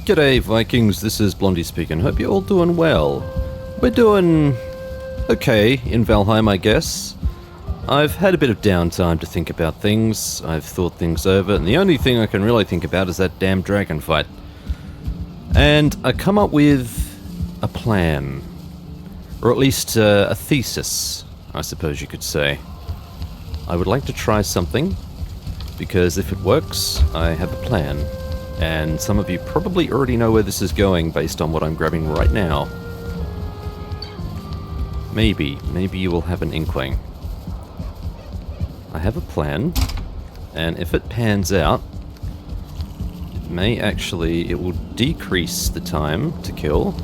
G'day Vikings, this is Blondie speaking. Hope you're all doing well. We're doing okay in Valheim, I guess. I've had a bit of downtime to think about things. I've thought things over, and the only thing I can really think about is that damn dragon fight. And I come up with a plan. Or at least a thesis, I suppose you could say. I would like to try something, because if it works, I have a plan. And some of you probably already know where this is going based on what I'm grabbing right now. Maybe you will have an inkling. I have a plan, and if it pans out, it will decrease the time to kill.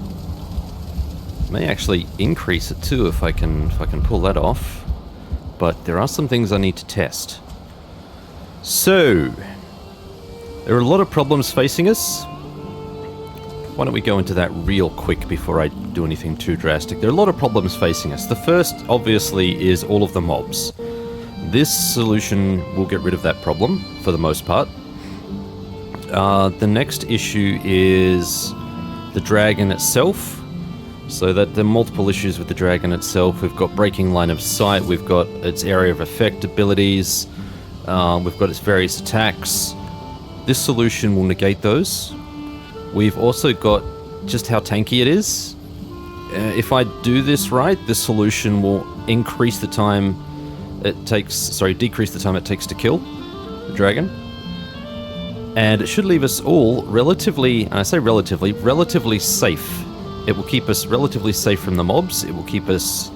It may actually increase it too if I can pull that off. But there are some things I need to test. So, there are a lot of problems facing us. Why don't we go into that real quick before I do anything too drastic. There are a lot of problems facing us. The first, obviously, is all of the mobs. This solution will get rid of that problem, for the most part. The next issue is the dragon itself. So that there are multiple issues with the dragon itself. We've got breaking line of sight, we've got its area of effect abilities, we've got its various attacks. This solution will negate those. We've also got just how tanky it is. If I do this right, this solution will increase the time it takes, decrease the time it takes to kill the dragon. And it should leave us all relatively, and I say relatively safe. It will keep us relatively safe from the mobs, it will keep us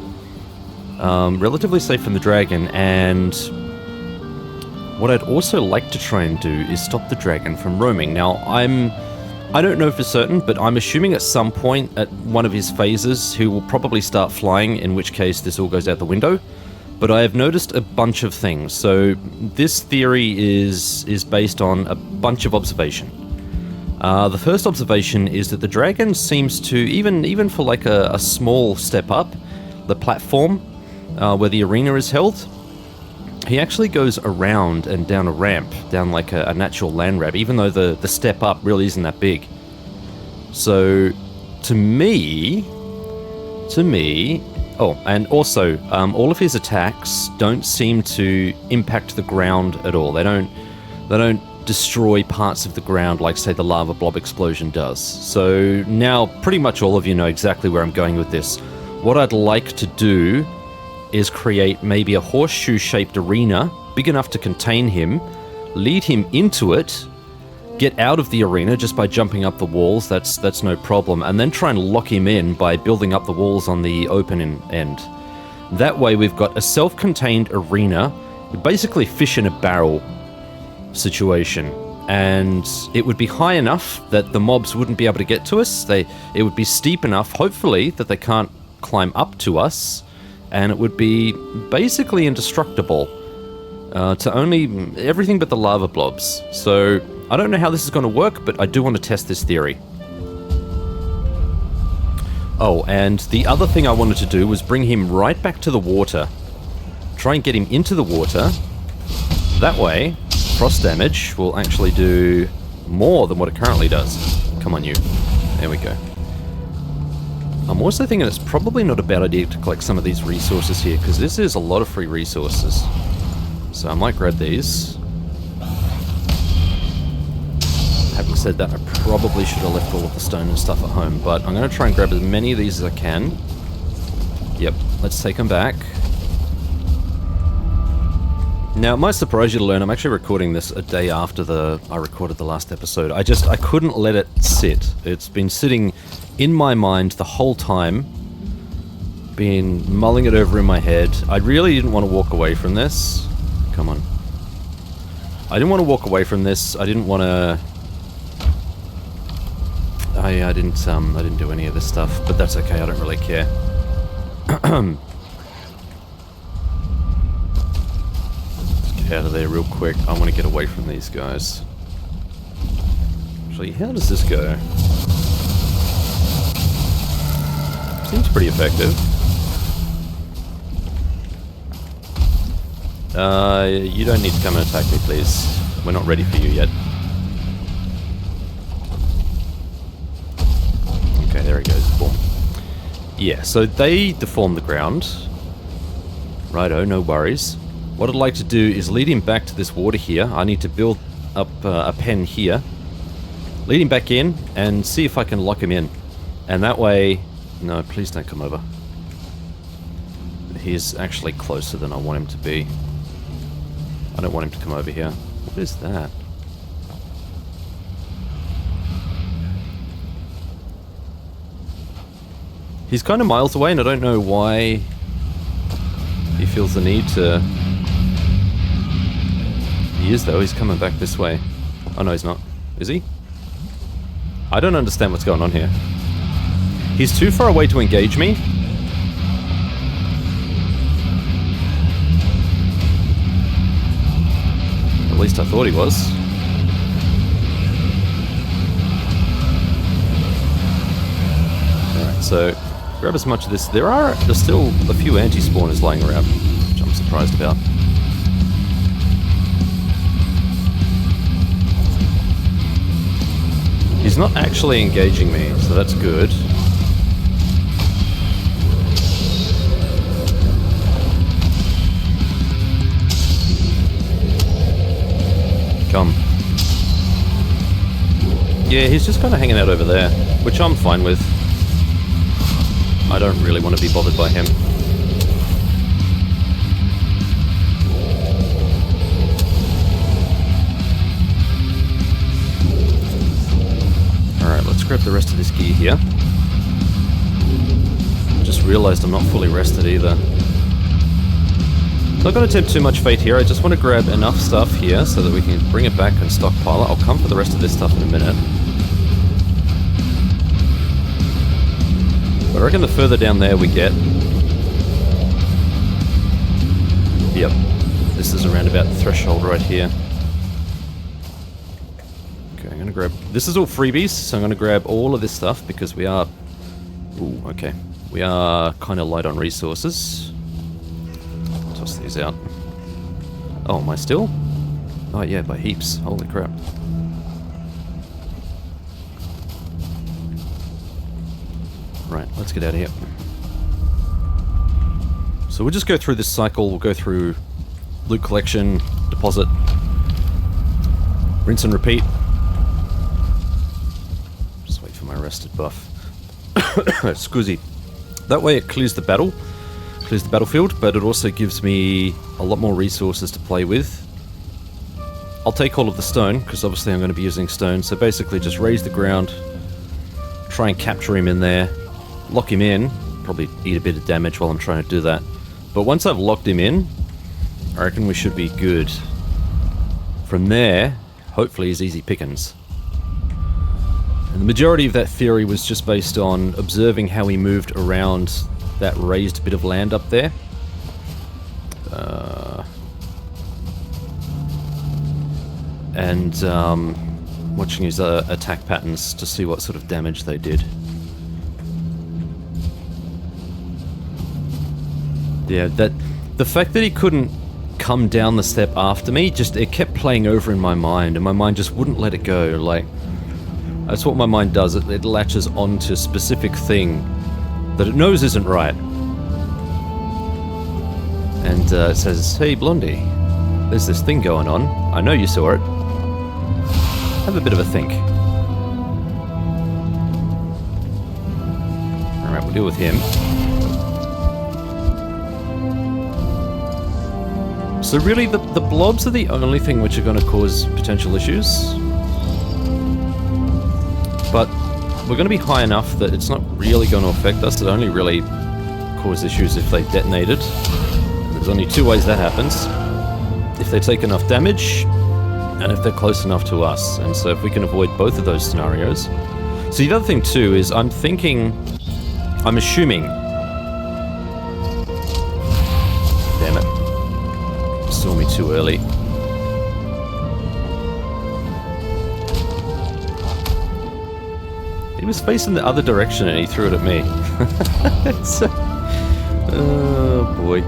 relatively safe from the dragon, and what I'd also like to try and do is stop the dragon from roaming. Now, I don't know for certain, but I'm assuming at some point at one of his phases, he will probably start flying, in which case this all goes out the window. But I have noticed a bunch of things. So this theory is based on a bunch of observation. The first observation is that the dragon seems to, even for like a small step up, the platform where the arena is held, he actually goes around and down a ramp, down like a natural land ramp, even though the step up really isn't that big. So, to me, oh, and also, all of his attacks don't seem to impact the ground at all. They don't destroy parts of the ground like, say, the lava blob explosion does. So now, pretty much all of you know exactly where I'm going with this. What I'd like to do is create maybe a horseshoe-shaped arena, big enough to contain him, lead him into it, get out of the arena just by jumping up the walls, that's no problem, and then try and lock him in by building up the walls on the open end. That way we've got a self-contained arena, basically fish in a barrel situation, and it would be high enough that the mobs wouldn't be able to get to us. It would be steep enough, hopefully, that they can't climb up to us, and it would be basically indestructible to only everything but the lava blobs. So I don't know how this is going to work, but I do want to test this theory. Oh, and the other thing I wanted to do was bring him right back to the water. Try and get him into the water. That way, frost damage will actually do more than what it currently does. Come on, you. There we go. I'm also thinking it's probably not a bad idea to collect some of these resources here, because this is a lot of free resources. So I might grab these. Having said that, I probably should have left all of the stone and stuff at home, but I'm going to try and grab as many of these as I can. Yep, let's take them back. Now, it might surprise you to learn I'm actually recording this a day after I recorded the last episode. I couldn't let it sit. It's been sitting in my mind the whole time, been mulling it over in my head. I really didn't want to walk away from this. Come on. I didn't want to walk away from this. I didn't want to... I didn't do any of this stuff, but that's okay, I don't really care. Let's get out of there real quick. I want to get away from these guys. Actually, how does this go? Seems pretty effective. You don't need to come and attack me, please. We're not ready for you yet. Yeah, so they deform the ground. Righto, no worries. What I'd like to do is lead him back to this water here. I need to build up a pen here. Lead him back in and see if I can lock him in. And that way... No, please don't come over. He's actually closer than I want him to be. I don't want him to come over here. What is that? He's kind of miles away and I don't know why he feels the need to... He is though, he's coming back this way. Oh no, he's not. Is he? I don't understand what's going on here. He's too far away to engage me. At least I thought he was. Alright, so grab as much of this. There's still a few anti-spawners lying around, which I'm surprised about. He's not actually engaging me, so that's good. Come. Yeah, he's just kind of hanging out over there, which I'm fine with. I don't really want to be bothered by him. Alright, let's grab the rest of this gear here. Just realized I'm not fully rested either. Not going to attempt too much fate here, I just want to grab enough stuff here so that we can bring it back and stockpile it. I'll come for the rest of this stuff in a minute. But I reckon the further down there we get... Yep, this is around about the threshold right here. Okay, I'm going to grab... This is all freebies, so I'm going to grab all of this stuff because we are... Ooh, okay. We are kind of light on resources. Toss these out. Oh, am I still? Oh yeah, by heaps. Holy crap. Right, let's get out of here. So we'll just go through this cycle. We'll go through loot collection, deposit, rinse and repeat. Just wait for my rested buff. Scuzzy. That way it clears the battlefield, but it also gives me a lot more resources to play with. I'll take all of the stone, because obviously I'm going to be using stone, so basically just raise the ground, try and capture him in there, lock him in, probably eat a bit of damage while I'm trying to do that. But once I've locked him in, I reckon we should be good. From there, hopefully is easy pickings. And the majority of that theory was just based on observing how he moved around that raised bit of land up there. And watching his attack patterns to see what sort of damage they did. Yeah, the fact that he couldn't come down the step after me, it kept playing over in my mind, and my mind just wouldn't let it go. Like, that's what my mind does. It latches onto a specific thing that it knows isn't right. And it says, "Hey, Blondie, there's this thing going on. I know you saw it. Have a bit of a think." Alright, we'll deal with him. So really, the blobs are the only thing which are going to cause potential issues. But we're going to be high enough that it's not really going to affect us. It only really cause issues if they detonated. And there's only two ways that happens. If they take enough damage, and if they're close enough to us. And so if we can avoid both of those scenarios. So the other thing too is I'm assuming... Damn it. Saw me too early. He was facing the other direction and he threw it at me. Oh boy.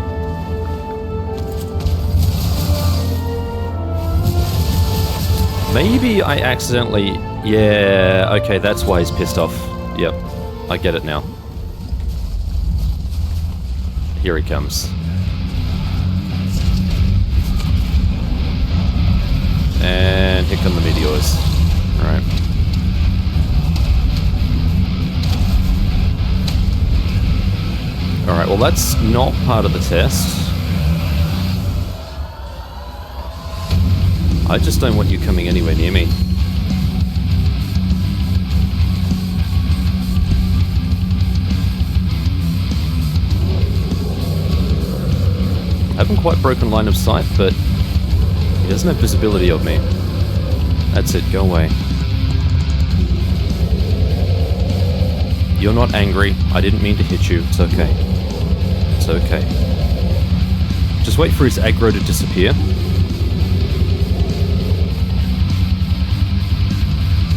Maybe I accidentally... Yeah, okay, that's why he's pissed off. Yep, I get it now. Here he comes. And here come the meteors. Alright. Alright, well that's not part of the test. I just don't want you coming anywhere near me. I haven't quite broken line of sight, but he doesn't have visibility of me. That's it, go away. You're not angry. I didn't mean to hit you. It's okay. It's okay. Just wait for his aggro to disappear.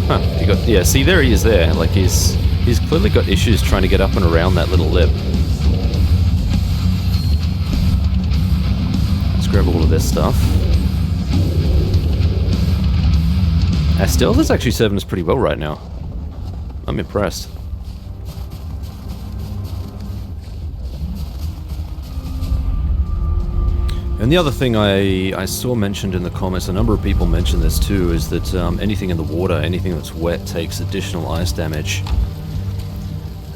Huh, he got... Yeah, see, there he is there. Like, he's clearly got issues trying to get up and around that little lip. Grab all of this stuff. Our stealth is actually serving us pretty well right now. I'm impressed. And the other thing I saw mentioned in the comments, a number of people mentioned this too, is that anything in the water, anything that's wet, takes additional ice damage.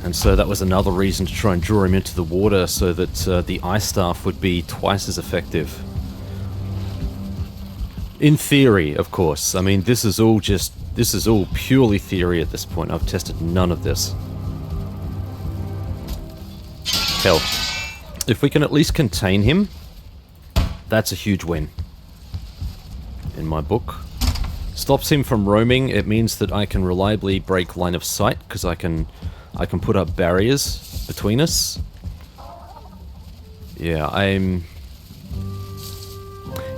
And so that was another reason to try and draw him into the water so that the ice staff would be twice as effective. In theory, of course. I mean, this is all purely theory at this point. I've tested none of this. Hell, if we can at least contain him, that's a huge win. In my book. Stops him from roaming. It means that I can reliably break line of sight, because I can put up barriers between us. Yeah,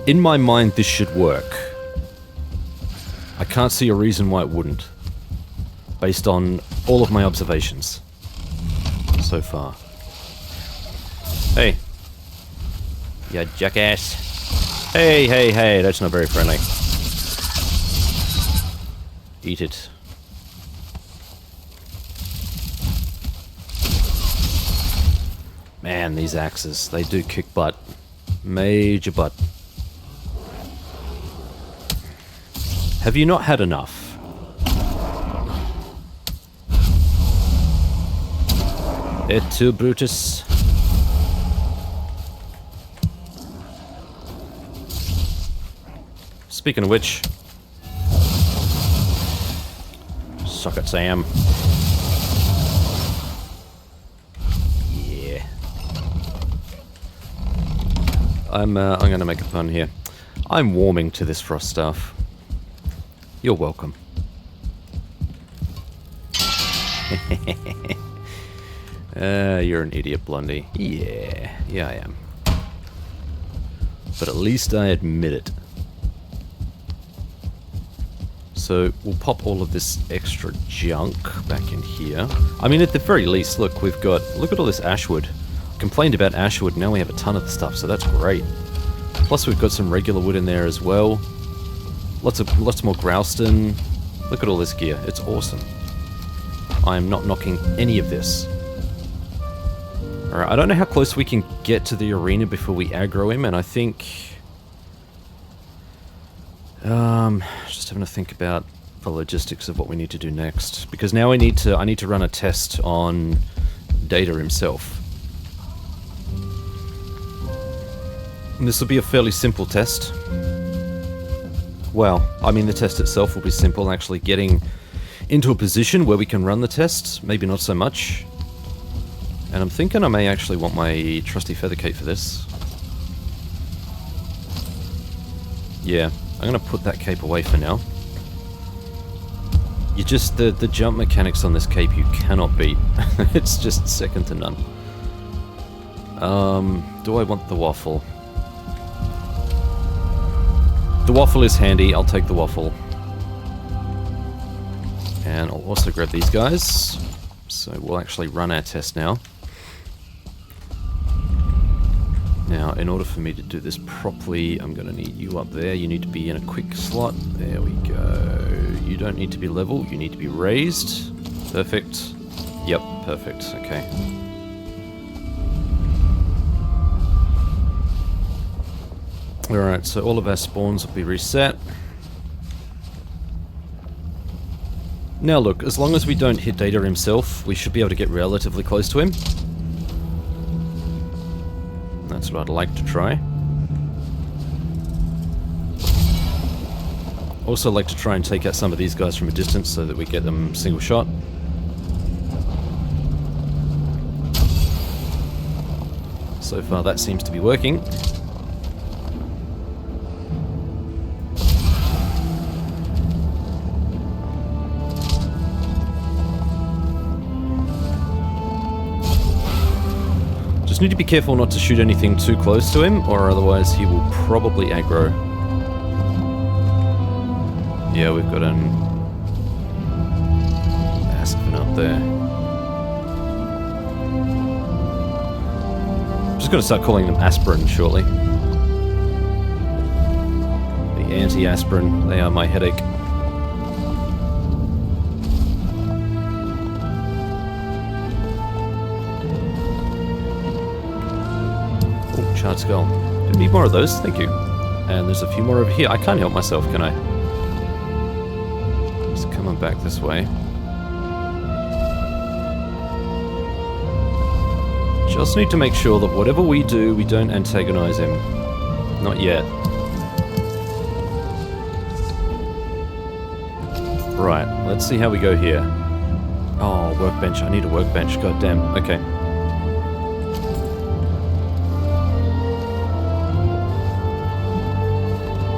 in my mind, this should work. I can't see a reason why it wouldn't, based on all of my observations so far. Hey. You jackass. Hey, hey, hey, that's not very friendly. Eat it. Man, these axes, they do kick butt. Major butt. Have you not had enough? Et tu, Brutus? Speaking of which... Suck it, Sam. Yeah. I'm gonna make a pun here. I'm warming to this frost stuff. You're welcome. You're an idiot, Blondie. Yeah, I am. But at least I admit it. So we'll pop all of this extra junk back in here. I mean, at the very least, look, look at all this ashwood. Complained about ashwood, now we have a ton of the stuff, so that's great. Plus we've got some regular wood in there as well. Lots more Growston. Look at all this gear. It's awesome. I am not knocking any of this. Alright, I don't know how close we can get to the arena before we aggro him, and I think... just having to think about the logistics of what we need to do next. Because now I need to run a test on Data himself. And this will be a fairly simple test. Well, I mean, the test itself will be simple. Actually getting into a position where we can run the test, maybe not so much. And I'm thinking I may actually want my trusty feather cape for this. Yeah, I'm gonna put that cape away for now. You just, the jump mechanics on this cape you cannot beat. It's just second to none. Do I want the waffle? The waffle is handy, I'll take the waffle. And I'll also grab these guys. So we'll actually run our test now. Now, in order for me to do this properly, I'm going to need you up there. You need to be in a quick slot. There we go. You don't need to be level, you need to be raised. Perfect. Yep, perfect. Okay. Alright, so all of our spawns will be reset. Now look, as long as we don't hit Data himself, we should be able to get relatively close to him. That's what I'd like to try. Also like to try and take out some of these guys from a distance so that we get them single shot. So far that seems to be working. Just need to be careful not to shoot anything too close to him, or otherwise he will probably aggro. Yeah, we've got an Aspen up there. I'm just going to start calling them aspirin shortly. The anti-aspirin, they are my headache. Oh, charred skull. Do we need more of those? Thank you. And there's a few more over here. I can't help myself, can I? Just coming back this way. Just need to make sure that whatever we do, we don't antagonize him. Not yet. Right, let's see how we go here. Oh, workbench. I need a workbench. God damn. Okay.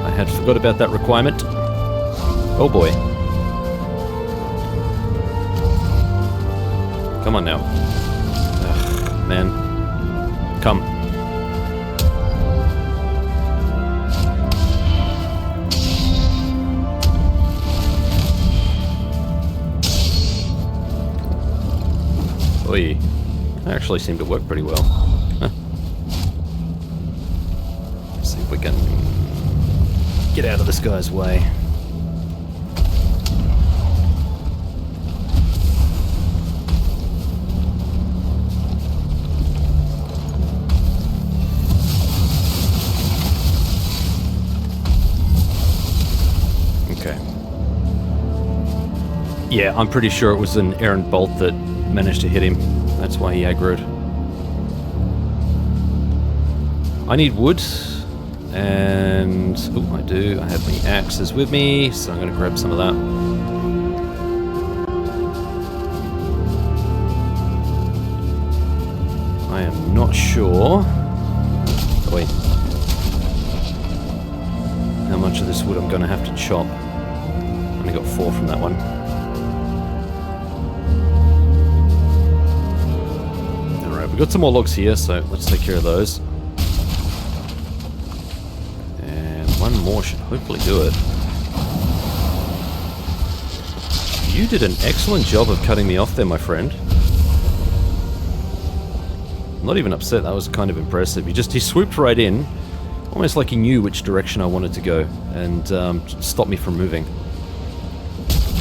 I had forgot about that requirement. Oh boy. Come on now. Ugh, man. Come. Oi. That actually seemed to work pretty well. Huh. Let's see if we can get out of this guy's way. Okay. Yeah, I'm pretty sure it was an errant bolt that managed to hit him. That's why he aggroed. I need wood, and oh, I do. I have my axes with me, so I'm going to grab some of that. I am not sure. Oh, wait. How much of this wood I'm going to have to chop. Only got 4 from that one. We've got some more logs here, so let's take care of those. And one more should hopefully do it. You did an excellent job of cutting me off there, my friend. I'm not even upset, that was kind of impressive. He swooped right in, almost like he knew which direction I wanted to go, and stopped me from moving.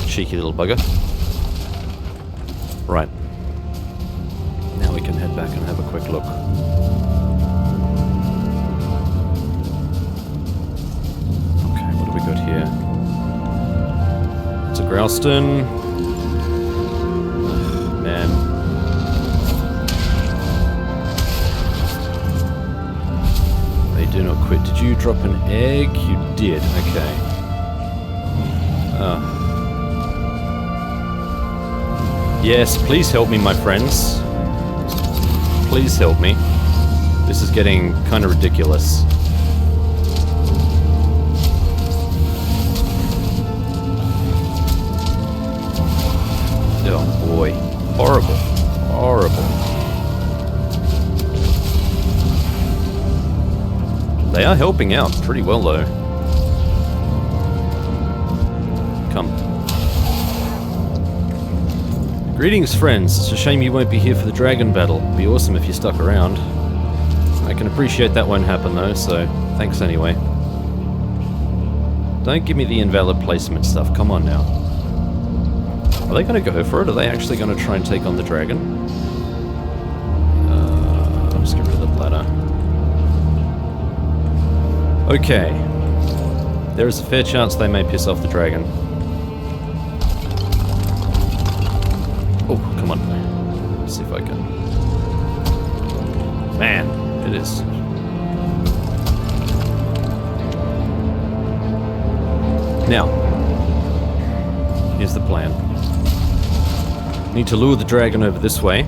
Cheeky little bugger. Right. Now we can head back and have a quick look. Okay, what do we got here? It's a Growlstone. Ugh, man. They do not quit. Did you drop an egg? You did. Okay. Yes, please help me, my friends. Please help me. This is getting kind of ridiculous. Oh boy. Horrible. Horrible. They are helping out pretty well though. Come. Greetings, friends. It's a shame you won't be here for the dragon battle. It'd be awesome if you stuck around. I can appreciate that won't happen though, so thanks anyway. Don't give me the invalid placement stuff. Come on now. Are they going to go for it? Are they actually going to try and take on the dragon? I'll just get rid of the bladder. Okay. There is a fair chance they may piss off the dragon. Oh, come on. Let's see if I can... Man, it is... Now, here's the plan. Need to lure the dragon over this way.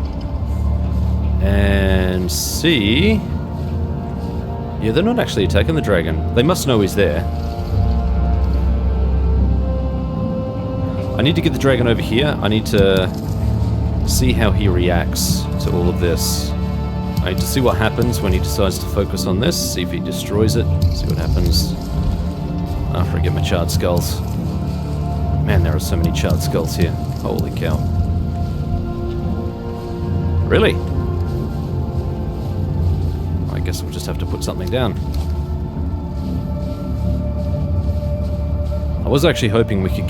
And see... Yeah, they're not actually attacking the dragon. They must know he's there. I need to get the dragon over here. I need to see how he reacts to all of this. I need to see what happens when he decides to focus on this. See if he destroys it. See what happens after I get my charred skulls. Man, there are so many charred skulls here. Holy cow. Really? I guess we'll just have to put something down. I was actually hoping we could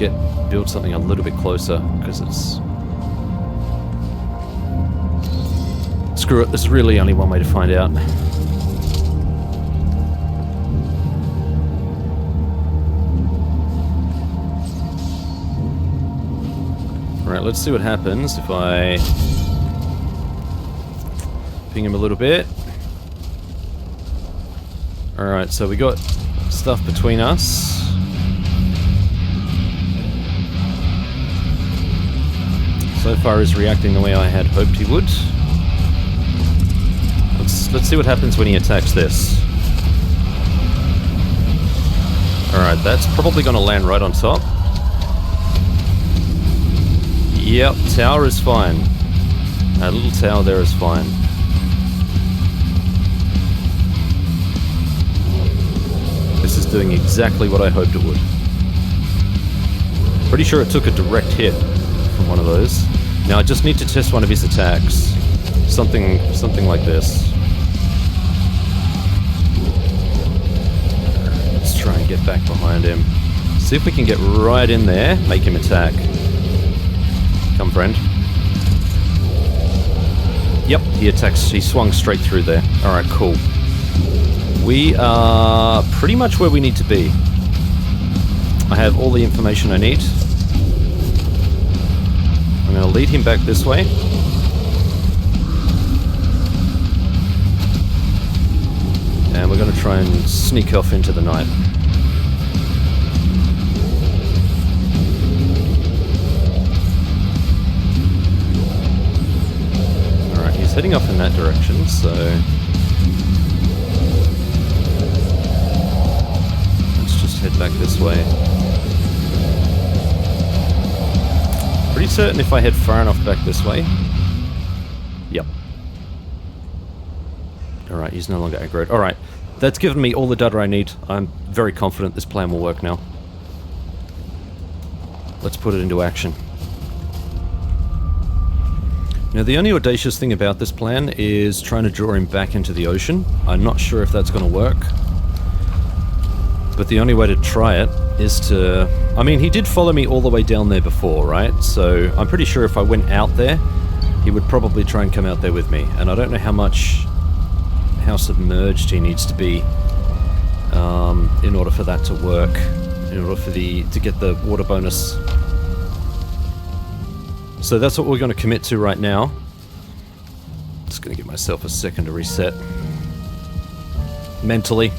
build something a little bit closer, because it's... Screw it, there's really only one way to find out. Alright, let's see what happens if I ping him a little bit. Alright, so we got stuff between us. So far he's reacting the way I had hoped he would. Let's see what happens when he attacks this. Alright, that's probably going to land right on top. Yep, tower is fine. That little tower there is fine. This is doing exactly what I hoped it would. Pretty sure it took a direct hit from one of those. Now I just need to test one of his attacks. Something like this. Let's try and get back behind him. See if we can get right in there, make him attack. Come, friend. Yep, he attacks. He swung straight through there. Alright, cool. We are pretty much where we need to be. I have all the information I need. I'm going to lead him back this way. And we're going to try and sneak off into the night. Alright, he's heading off in that direction, so... let's just head back this way. Pretty certain if I head far enough back this way. Yep. Alright, he's no longer aggroed. Alright, that's given me all the data I need. I'm very confident this plan will work now. Let's put it into action. Now, the only audacious thing about this plan is trying to draw him back into the ocean. I'm not sure if that's going to work. But the only way to try it is to... I mean, he did follow me all the way down there before, right? So I'm pretty sure if I went out there, he would probably try and come out there with me. And I don't know how submerged he needs to be in order for that to work. In order for to get the water bonus. So that's what we're going to commit to right now. Just going to give myself a second to reset. Mentally.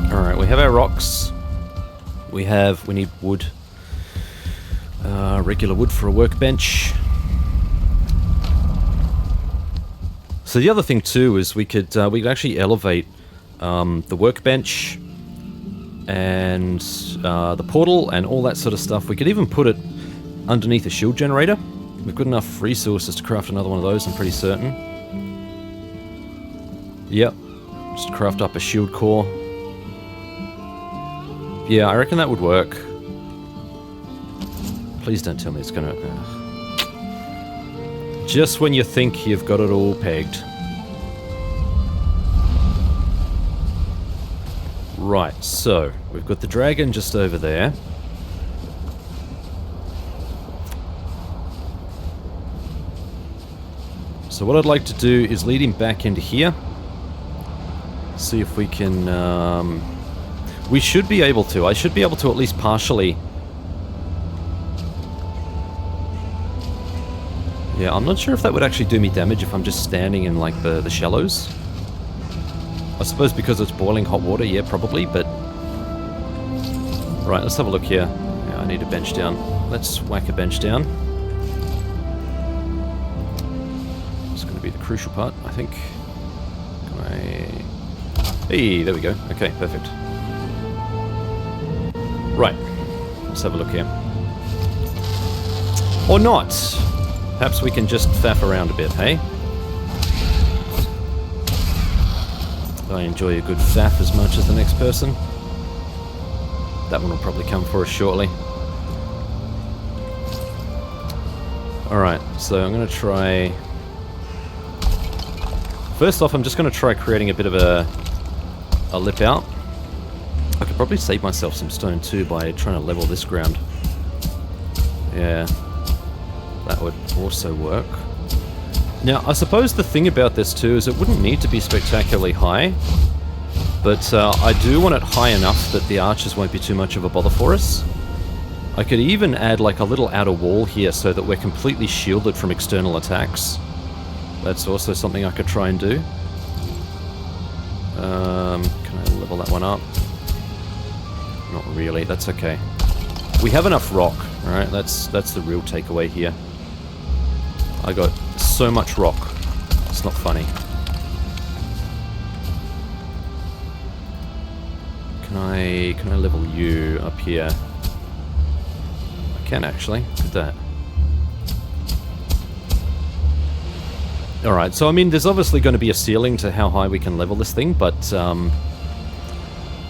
Alright, we have our rocks. We need wood. Regular wood for a workbench. So the other thing too is we could actually elevate the workbench and the portal and all that sort of stuff. We could even put it underneath a shield generator. We've got enough resources to craft another one of those, I'm pretty certain. Yep, just craft up a shield core. Yeah, I reckon that would work. Please don't tell me it's gonna... Just when you think you've got it all pegged. Right, so, we've got the dragon just over there. So what I'd like to do is lead him back into here. See if we can... we should be able to. I should be able to at least partially... Yeah, I'm not sure if that would actually do me damage if I'm just standing in, like, the shallows. I suppose because it's boiling hot water, yeah, probably, but... Right, let's have a look here. Yeah, I need a bench down. Let's whack a bench down. It's going to be the crucial part, I think. Can I... Hey, there we go. Okay, perfect. Right. Let's have a look here. Or not. Perhaps we can just faff around a bit, hey? I enjoy a good faff as much as the next person. That one will probably come for us shortly. Alright, so I'm going to try... First off, I'm just going to try creating a bit of a lip out. I could probably save myself some stone too by trying to level this ground. Yeah. That would also work. Now, I suppose the thing about this too is it wouldn't need to be spectacularly high, but I do want it high enough that the archers won't be too much of a bother for us. I could even add like a little outer wall here so that we're completely shielded from external attacks. That's also something I could try and do. Can I level that one up? Not really, that's okay. We have enough rock, alright? That's the real takeaway here. I got so much rock. It's not funny. Can I level you up here? I can actually. Look at that. Alright, so I mean there's obviously going to be a ceiling to how high we can level this thing, but I'm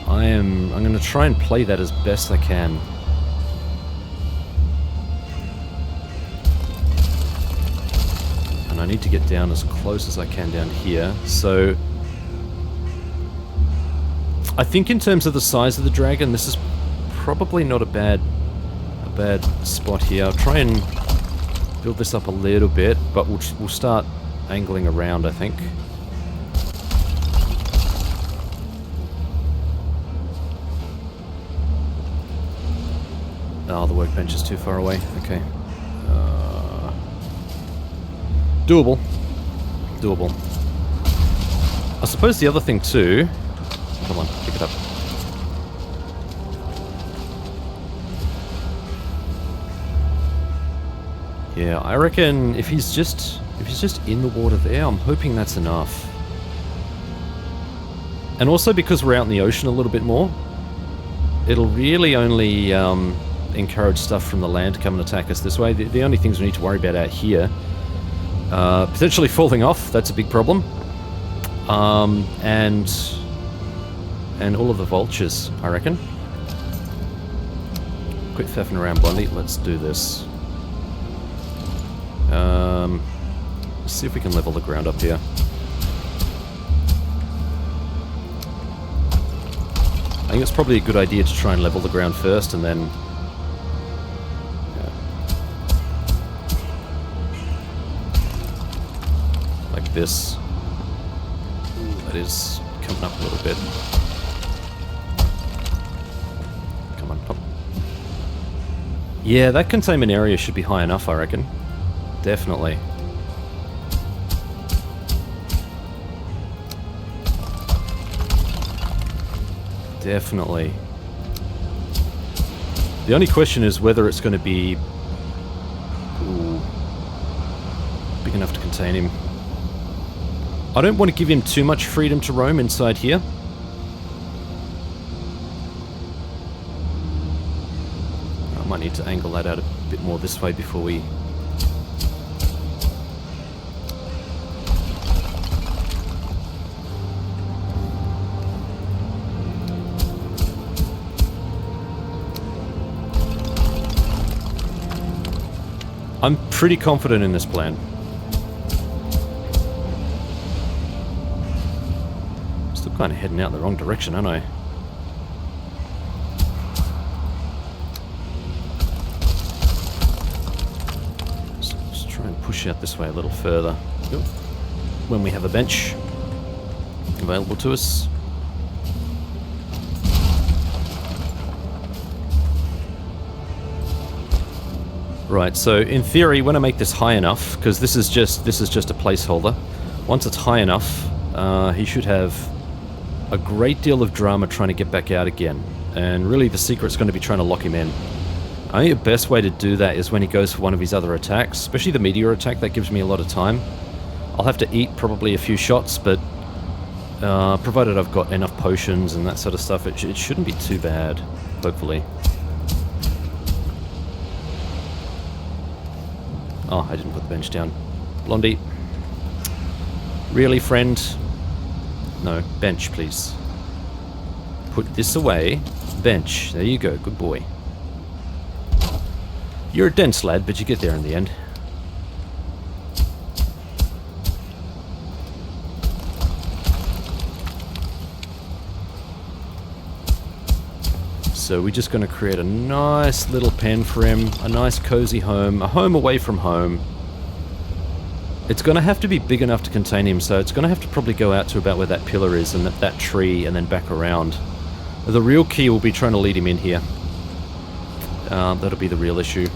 going to try and play that as best I can. I need to get down as close as I can down here, so I think in terms of the size of the dragon, this is probably not a bad spot here. I'll try and build this up a little bit, but we'll start angling around, I think. Oh, the workbench is too far away. Okay. Doable. Doable. I suppose the other thing too... Come on, pick it up. Yeah, I reckon if he's just in the water there, I'm hoping that's enough. And also because we're out in the ocean a little bit more, it'll really only encourage stuff from the land to come and attack us this way. The only things we need to worry about out here... potentially falling off, that's a big problem. And all of the vultures, I reckon. Quit faffing around, Blondie. Let's do this. Let's see if we can level the ground up here. I think it's probably a good idea to try and level the ground first, and then... this. That is coming up a little bit. Come on, pop. Yeah, that containment area should be high enough, I reckon. Definitely. Definitely. The only question is whether it's going to be big enough to contain him. I don't want to give him too much freedom to roam inside here. I might need to angle that out a bit more this way before we... I'm pretty confident in this plan. Still kind of heading out the wrong direction, aren't I? So let's try and push out this way a little further. When we have a bench available to us. Right, so in theory, when I make this high enough, because this is just a placeholder, once it's high enough, he should have a great deal of drama trying to get back out again. And really the secret's going to be trying to lock him in. I think the best way to do that is when he goes for one of his other attacks, especially the meteor attack. That gives me a lot of time. I'll have to eat probably a few shots, but provided I've got enough potions and that sort of stuff, it shouldn't be too bad, hopefully. Oh, I didn't put the bench down. Blondie. Really, friend? No, bench, please. Put this away. Bench. There you go. Good boy. You're a dense lad, but you get there in the end. So we're just going to create a nice little pen for him, a nice cozy home, a home away from home. It's going to have to be big enough to contain him, so it's going to have to probably go out to about where that pillar is and that tree and then back around. The real key will be trying to lead him in here. That'll be the real issue.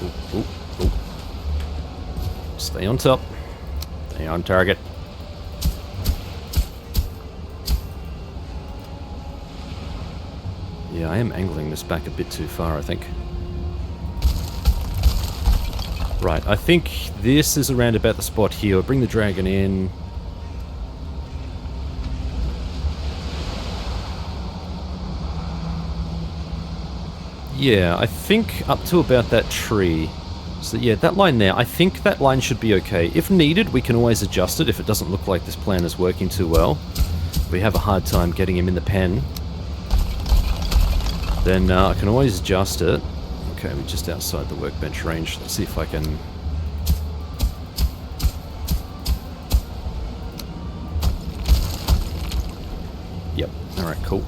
Ooh, ooh, ooh. Stay on top. Stay on target. Yeah, I am angling this back a bit too far, I think. Right, I think this is around about the spot here. I'll bring the dragon in. Yeah, I think up to about that tree. So yeah, that line there, I think that line should be okay. If needed, we can always adjust it if it doesn't look like this plan is working too well. We have a hard time getting him in the pen. Then I can always adjust it. Okay, we're just outside the workbench range. Let's see if I can... Yep, alright, cool.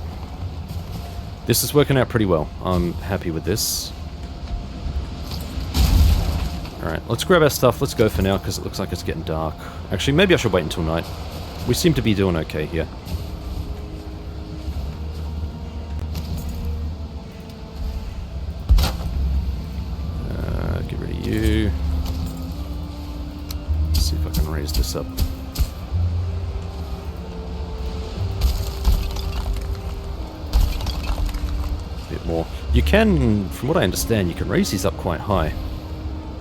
This is working out pretty well. I'm happy with this. Alright, let's grab our stuff. Let's go for now, because it looks like it's getting dark. Actually, maybe I should wait until night. We seem to be doing okay here. Get rid of you. Let's see if I can raise this up. A bit more. You can, from what I understand, you can raise these up quite high.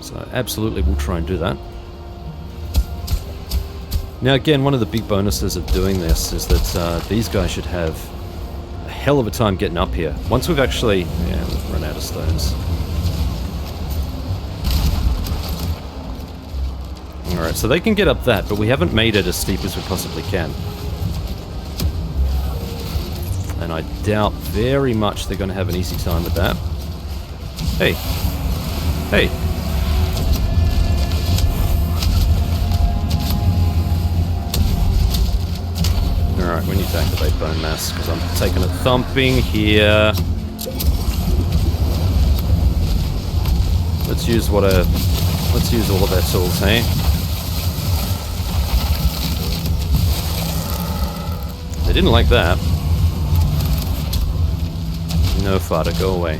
So absolutely we'll try and do that. Now again, one of the big bonuses of doing this is that these guys should have a hell of a time getting up here. Once we've actually... Yeah, we've run out of stones. Alright, so they can get up that, but we haven't made it as steep as we possibly can. And I doubt very much they're going to have an easy time with that. Hey. Hey. Alright, we need to activate Bone Mass, because I'm taking a thumping here. Let's use all of our tools, hey? They didn't like that. No, Fada, go away.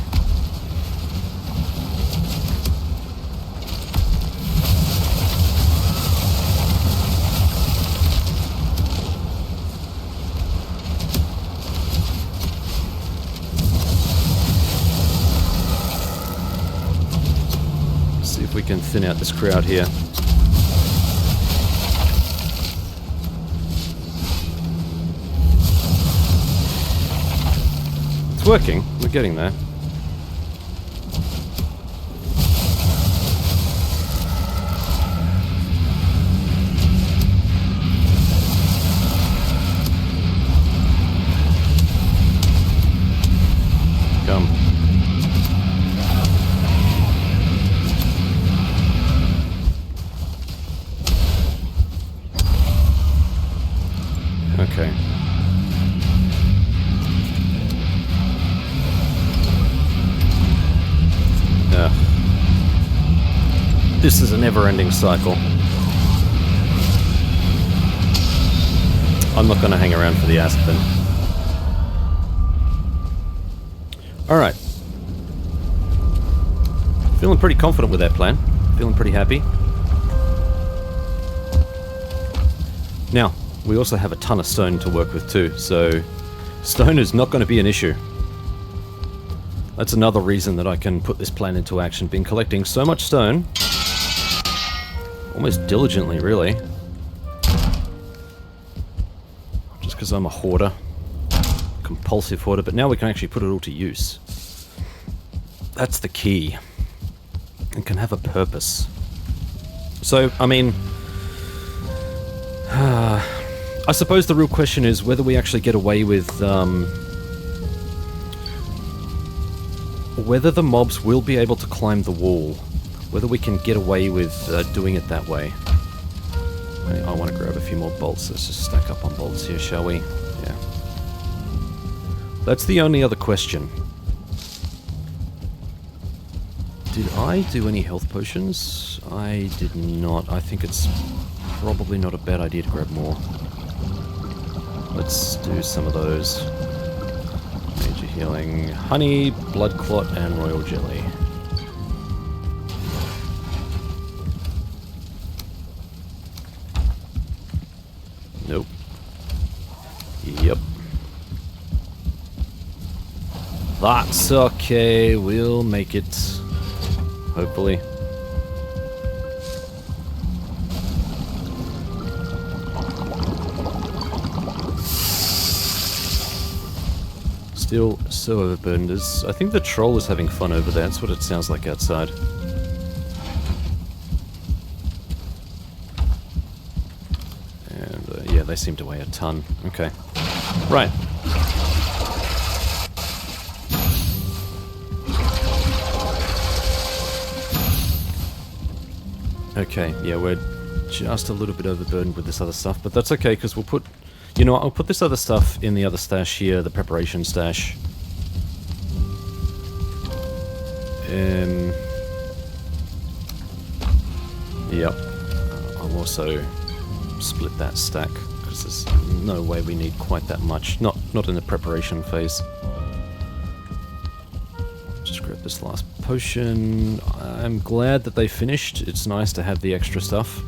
See if we can thin out this crowd here. It's working. We're getting there. Come. Okay. This is a never-ending cycle. I'm not going to hang around for the Aspen. Alright. Feeling pretty confident with that plan. Feeling pretty happy. Now, we also have a ton of stone to work with too, so stone is not going to be an issue. That's another reason that I can put this plan into action. Been collecting so much stone. Almost diligently, really. Just because I'm a hoarder. Compulsive hoarder, but now we can actually put it all to use. That's the key. It can have a purpose. So, I mean... I suppose the real question is whether we actually get away with... whether the mobs will be able to climb the wall. Whether we can get away with doing it that way. I want to grab a few more bolts. Let's just stack up on bolts here, shall we? Yeah. That's the only other question. Did I do any health potions? I did not. I think it's probably not a bad idea to grab more. Let's do some of those. Major healing. Honey, blood clot, and royal jelly. Nope. Yep. That's okay. We'll make it. Hopefully. Still so overburdened. I think the troll is having fun over there. That's what it sounds like outside. And yeah, they seem to weigh a ton. Okay. Right. Okay, yeah, we're just a little bit overburdened with this other stuff, but that's okay, because we'll put... You know what, I'll put this other stuff in the other stash here, the preparation stash. Yep. I'll also split that stack, because there's no way we need quite that much. Not in the preparation phase. Just grab this last potion. I'm glad that they finished. It's nice to have the extra stuff.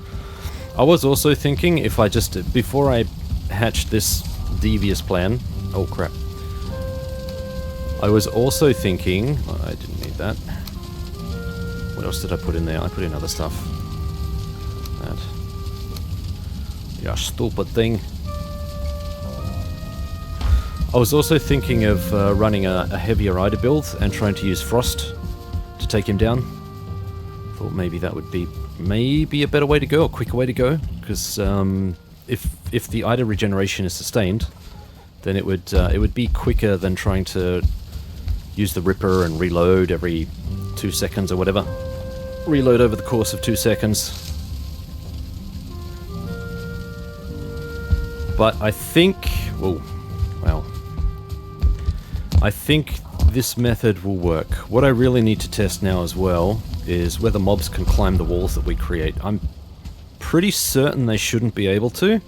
I was also thinking if I just... Before I hatched this devious plan... Oh crap. I was also thinking... Oh, I didn't need that. What else did I put in there? I put in other stuff. That. Yeah, stupid thing. I was also thinking of running a heavier rider build and trying to use frost to take him down. Thought maybe that would be maybe a better way to go, a quicker way to go, because if the Ida regeneration is sustained, then it would be quicker than trying to use the Ripper and reload every 2 seconds or whatever. Reload over the course of 2 seconds. But I think... Well, I think this method will work. What I really need to test now as well is whether mobs can climb the walls that we create. I'm pretty certain they shouldn't be able to.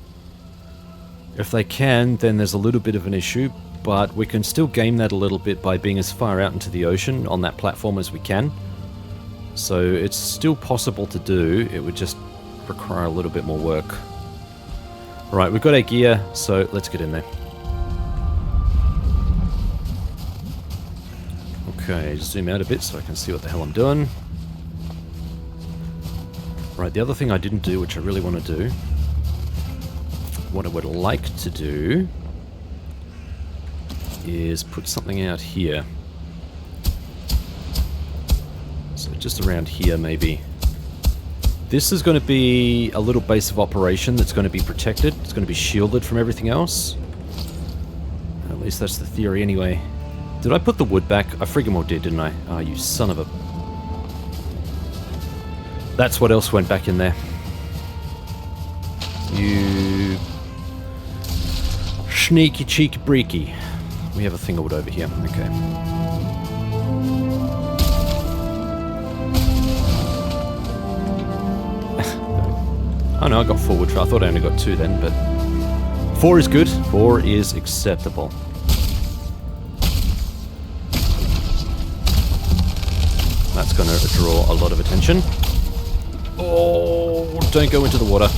If they can, then there's a little bit of an issue, but we can still game that a little bit by being as far out into the ocean on that platform as we can. So it's still possible to do, it would just require a little bit more work. Right, we've got our gear, so let's get in there. Okay, zoom out a bit so I can see what the hell I'm doing. Right, the other thing I didn't do, which I really want to do, what I would like to do is put something out here. So just around here, maybe. This is going to be a little base of operation that's going to be protected. It's going to be shielded from everything else. At least that's the theory anyway. Did I put the wood back? I friggin' well did, didn't I? Oh, you son of a... That's what else went back in there. You... Sneaky cheeky breaky. We have a thing of wood over here. Okay. Oh no, I got 4 wood. I thought I only got 2 then, but... 4 is good. 4 is acceptable. That's going to draw a lot of attention. Oh, don't go into the water.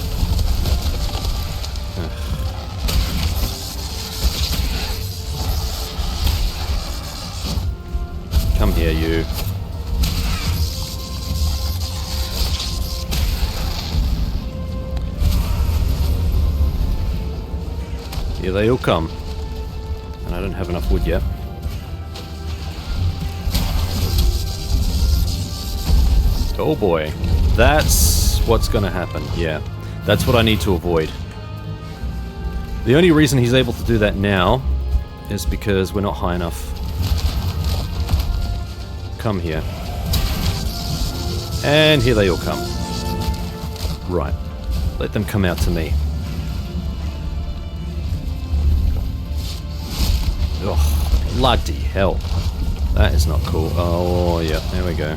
Come here, you. Here they all come. And I don't have enough wood yet. Oh boy. That's what's gonna happen, yeah. That's what I need to avoid. The only reason he's able to do that now is because we're not high enough. Come here. And here they all come. Right. Let them come out to me. Oh, bloody hell. That is not cool. Oh, yeah, there we go.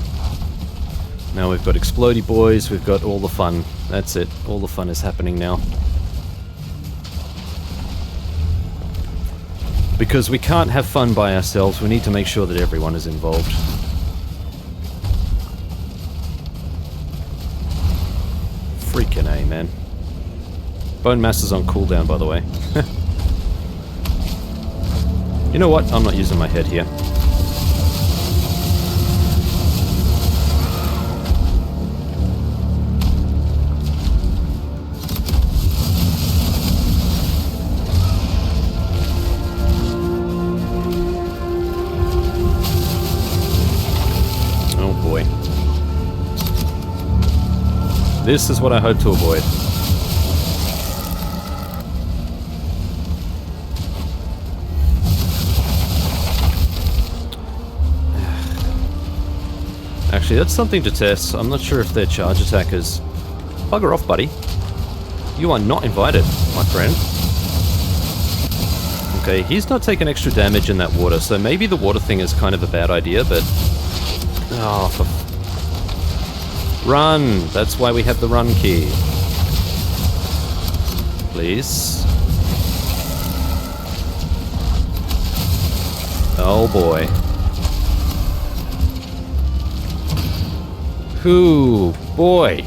Now we've got explodey boys, we've got all the fun. That's it. All the fun is happening now. Because we can't have fun by ourselves, we need to make sure that everyone is involved. Freaking A, man. Bone Master's on cooldown, by the way. You know what? I'm not using my head here. Oh boy. This is what I hope to avoid. Actually, that's something to test. I'm not sure if they're charge attackers. Bugger off, buddy. You are not invited, my friend. Okay, he's not taking extra damage in that water, so maybe the water thing is kind of a bad idea, but... Oh, run! That's why we have the run key. Please. Oh boy. Ooh, boy.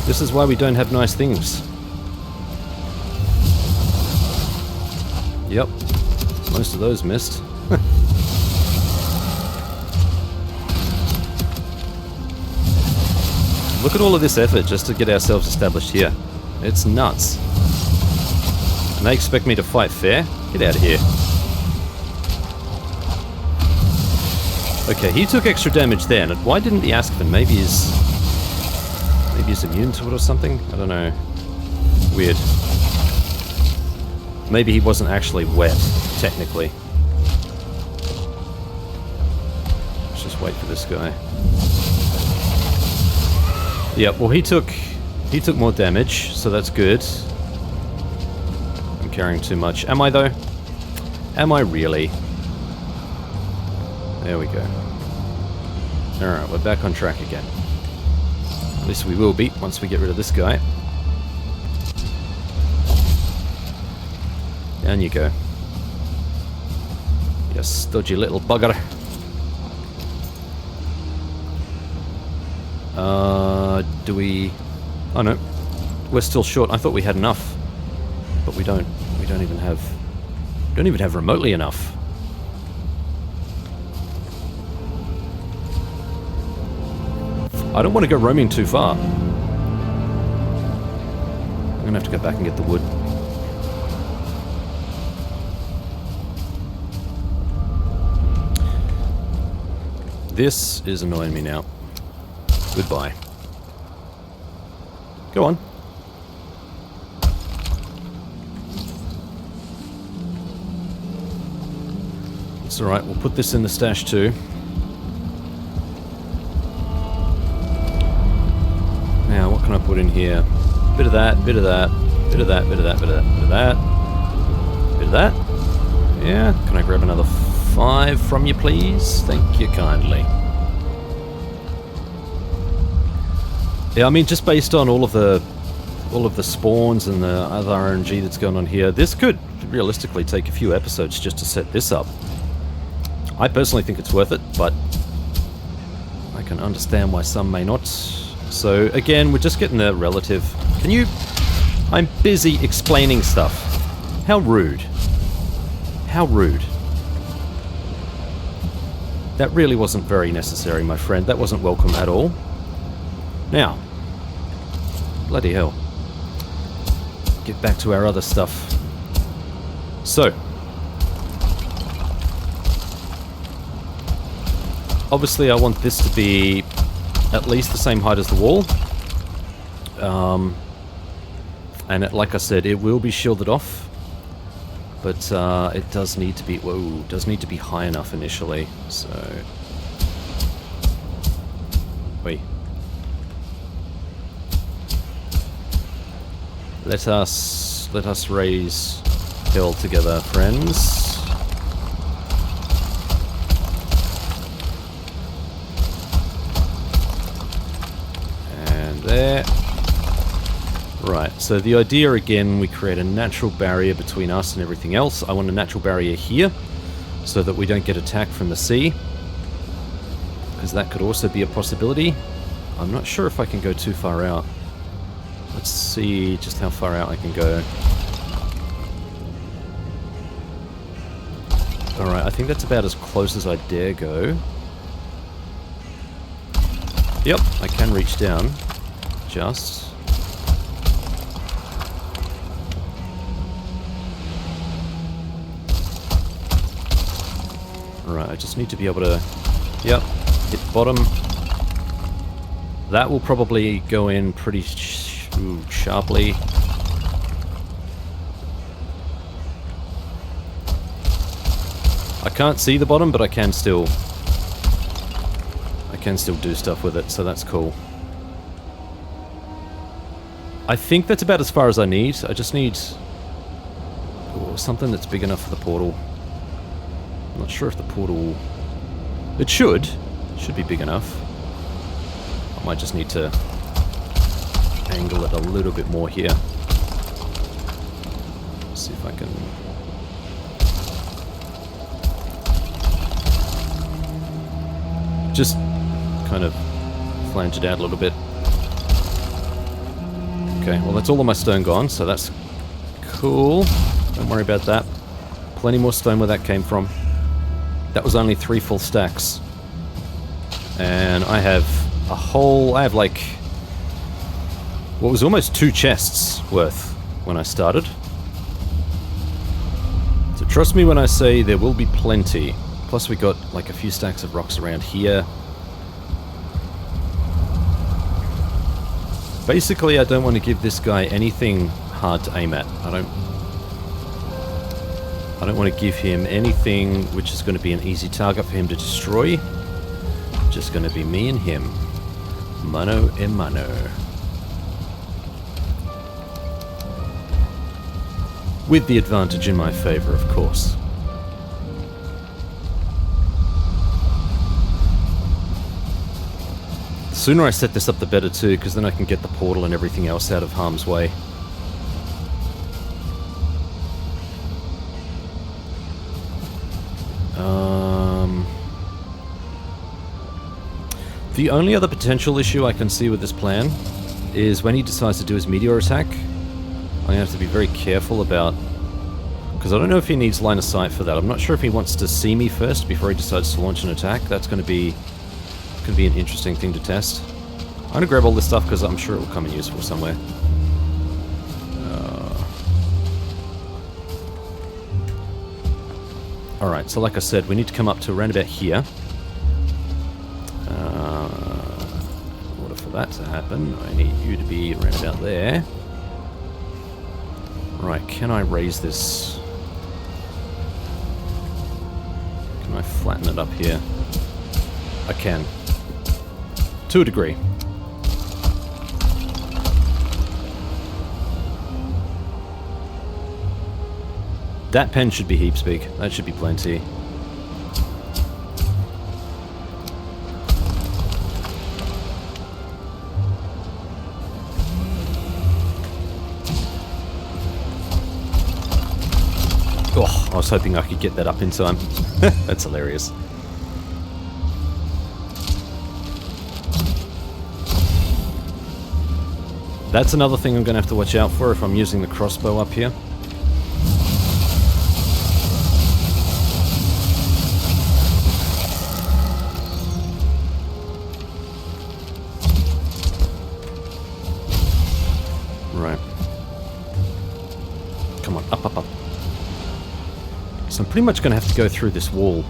This is why we don't have nice things. Yep. Most of those missed. Look at all of this effort just to get ourselves established here. It's nuts. And they expect me to fight fair? Get out of here. Okay, he took extra damage then. Why didn't the Askman? Maybe he's immune to it or something? I don't know. Weird. Maybe he wasn't actually wet, technically. Let's just wait for this guy. Yeah, well he took more damage, so that's good. I'm carrying too much. Am I though? Am I really? There we go. Alright, we're back on track again. At least we will be once we get rid of this guy. Down you go. You stodgy little bugger. Do we... Oh no. We're still short. I thought we had enough. But we don't. We don't even have... We don't even have remotely enough. I don't want to go roaming too far. I'm going to have to go back and get the wood. This is annoying me now. Goodbye. Go on. It's alright, we'll put this in the stash too. Now, what can I put in here? Bit of that, bit of that, bit of that, bit of that, bit of that, bit of that. Bit of that. Yeah, can I grab another 5 from you, please? Thank you kindly. Yeah, I mean, just based on all of the spawns and the other RNG that's going on here, this could realistically take a few episodes just to set this up. I personally think it's worth it, but I can understand why some may not. So again, we're just getting the relative. Can you... I'm busy explaining stuff. How rude. How rude. That really wasn't very necessary, my friend. That wasn't welcome at all. Now. Bloody hell. Get back to our other stuff. So. Obviously, I want this to be at least the same height as the wall. And like I said, it will be shielded off. But it does need to be... Whoa, does need to be high enough initially. So... Wait. Let us raise hell together, friends. And there. Right, so the idea again, we create a natural barrier between us and everything else. I want a natural barrier here, so that we don't get attacked from the sea. Because that could also be a possibility. I'm not sure if I can go too far out. Let's see just how far out I can go. Alright, I think that's about as close as I dare go. Yep, I can reach down. Just... Right, I just need to be able to... Yep, hit bottom. That will probably go in pretty sharply. I can't see the bottom, but I can still do stuff with it, so that's cool. I think that's about as far as I need. I just need something that's big enough for the portal. I'm not sure if the portal... It should be big enough. I might just need to angle it a little bit more here. See if I can... Just kind of flange it out a little bit. Okay, well that's all of my stone gone, so that's cool. Don't worry about that. Plenty more stone where that came from. That was only 3 full stacks. And I have a whole... I have like... what was almost 2 chests worth when I started. So trust me when I say there will be plenty. Plus we got like a few stacks of rocks around here. Basically, I don't want to give this guy anything hard to aim at. I don't want to give him anything which is going to be an easy target for him to destroy. Just going to be me and him. Mano a mano. With the advantage in my favor, of course. The sooner I set this up, the better too, because then I can get the portal and everything else out of harm's way. The only other potential issue I can see with this plan is when he decides to do his meteor attack. I'm going to have to be very careful about... because I don't know if he needs line of sight for that. I'm not sure if he wants to see me first before he decides to launch an attack. That's going to be an interesting thing to test. I'm going to grab all this stuff because I'm sure it will come in useful somewhere. Alright, so like I said, we need to come up to around about here. In order for that to happen, I need you to be around about there. Right, can I raise this? Can I flatten it up here? I can. To a degree. That pen should be heaps big. That should be plenty. Oh, I was hoping I could get that up in time. That's hilarious. That's another thing I'm going to have to watch out for if I'm using the crossbow up here. Right. Come on, up, up, up. So I'm pretty much going to have to go through this wall.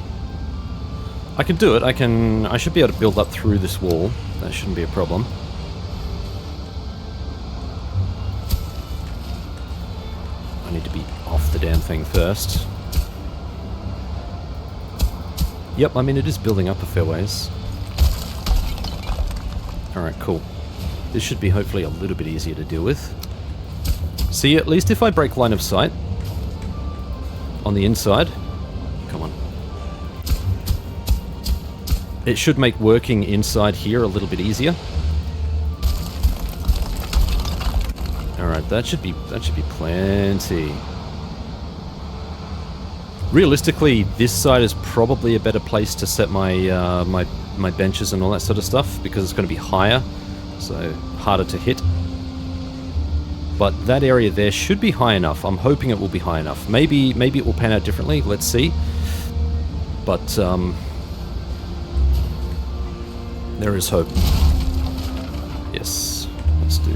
I can do it. I should be able to build up through this wall. That shouldn't be a problem. I need to be off the damn thing first. Yep, I mean it is building up a fair ways. Alright, cool. This should be hopefully a little bit easier to deal with. See, at least if I break line of sight on the inside, come on. It should make working inside here a little bit easier. Alright, that should be plenty. Realistically, this side is probably a better place to set my my benches and all that sort of stuff, because it's going to be higher, so harder to hit. But that area there should be high enough. I'm hoping it will be high enough. Maybe it will pan out differently. Let's see. But there is hope. Yes. Let's do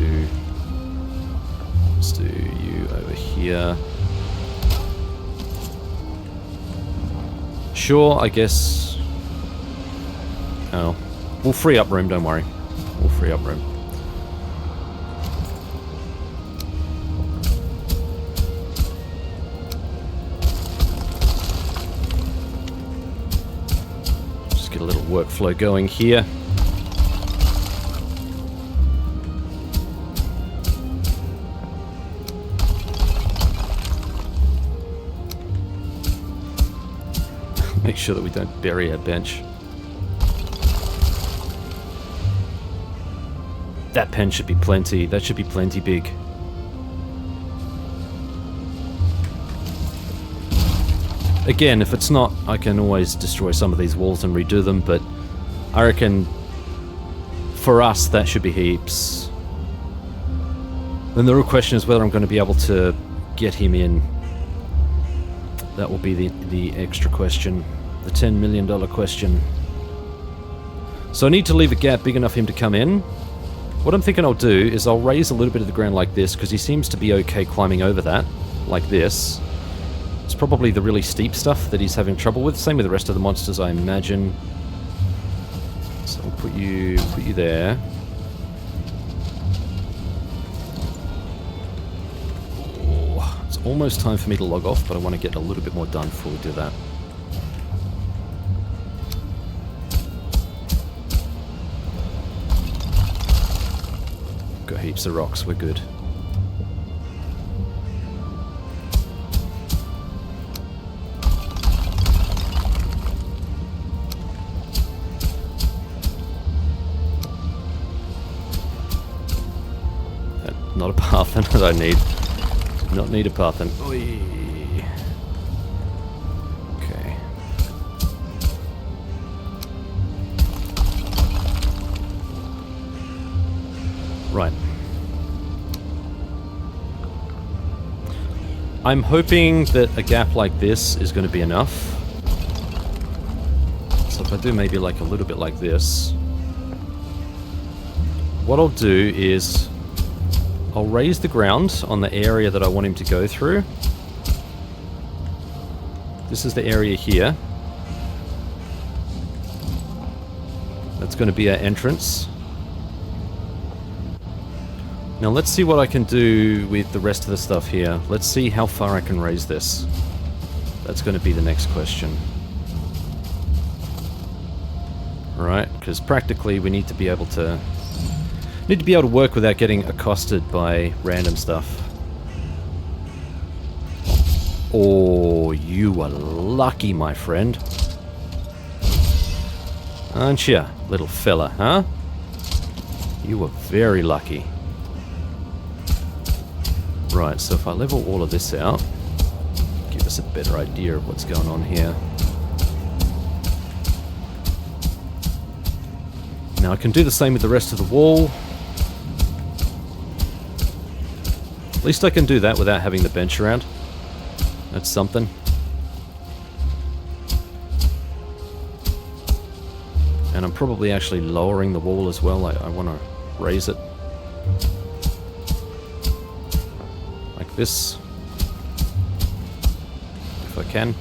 you over here. Sure, I guess. Oh, we'll free up room. Don't worry. We'll free up room. Just get a little workflow going here. Make sure that we don't bury our bench. That pen should be plenty. That should be plenty big. Again, if it's not, I can always destroy some of these walls and redo them, but I reckon for us that should be heaps. Then the real question is whether I'm going to be able to get him in. That will be the extra question. The $10 million question. So I need to leave a gap big enough for him to come in. What I'm thinking I'll do is I'll raise a little bit of the ground like this, because he seems to be okay climbing over that, like this. It's probably the really steep stuff that he's having trouble with. Same with the rest of the monsters, I imagine. So I'll put you there. Oh, it's almost time for me to log off, but I want to get a little bit more done before we do that. Got heaps of rocks, we're good. Not a Parthen that I need. Do not need a Parthen. Oy. Okay. Right. I'm hoping that a gap like this is going to be enough. So if I do maybe like a little bit like this, what I'll do is I'll raise the ground on the area that I want him to go through. This is the area here. That's going to be our entrance. Now let's see what I can do with the rest of the stuff here. Let's see how far I can raise this. That's going to be the next question. Right, because practically we need to be able to work without getting accosted by random stuff. Oh, you are lucky, my friend. Aren't ya, little fella, huh? You were very lucky. Right, so if I level all of this out, give us a better idea of what's going on here. Now I can do the same with the rest of the wall. At least I can do that without having the bench around. That's something. And I'm probably actually lowering the wall as well. I want to raise it. Like this. If I can.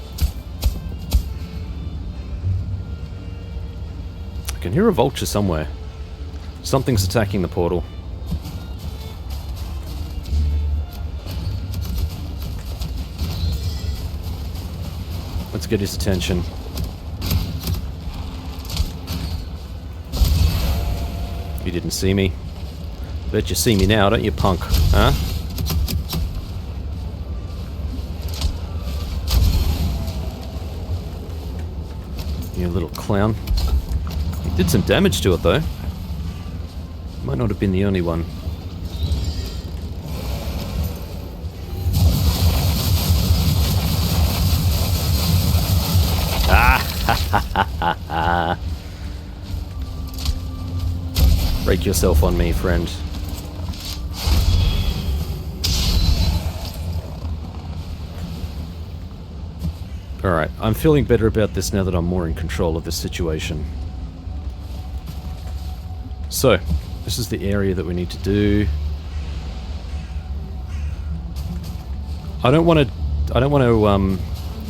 I can hear a vulture somewhere. Something's attacking the portal. Let's get his attention. You didn't see me. Bet you see me now, don't you, punk? Huh? You little clown. He did some damage to it, though. Might not have been the only one. Break yourself on me, friend. Alright, I'm feeling better about this now that I'm more in control of this situation. So, this is the area that we need to do. I don't want to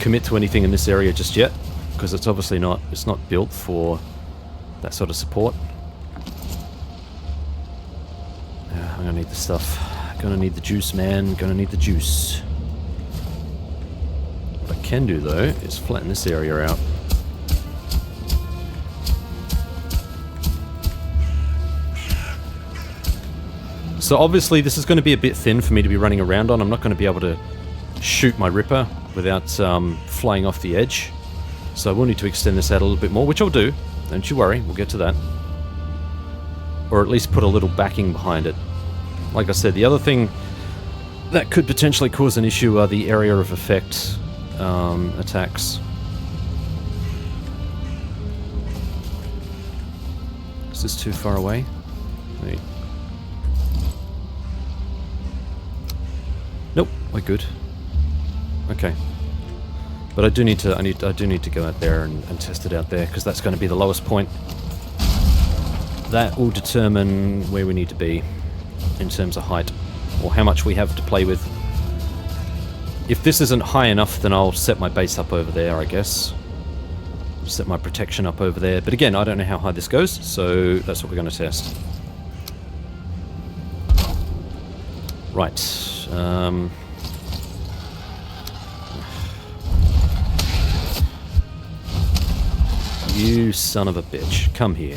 commit to anything in this area just yet, because it's obviously not built for that sort of support. I'm gonna need the stuff. Gonna need the juice, man. Gonna need the juice. What I can do, though, is flatten this area out. So obviously this is going to be a bit thin for me to be running around on. I'm not going to be able to shoot my Ripper without flying off the edge. So I will need to extend this out a little bit more, which I'll do. Don't you worry, we'll get to that. Or at least put a little backing behind it. Like I said, the other thing that could potentially cause an issue are the area of effect attacks. Is this too far away? Wait. Nope, we're good. Okay. But I do need to go out there and test it out there, because that's going to be the lowest point. That will determine where we need to be in terms of height, or how much we have to play with. If this isn't high enough, then I'll set my base up over there, I guess. Set my protection up over there. But again, I don't know how high this goes, so that's what we're going to test. Right. You son of a bitch. Come here.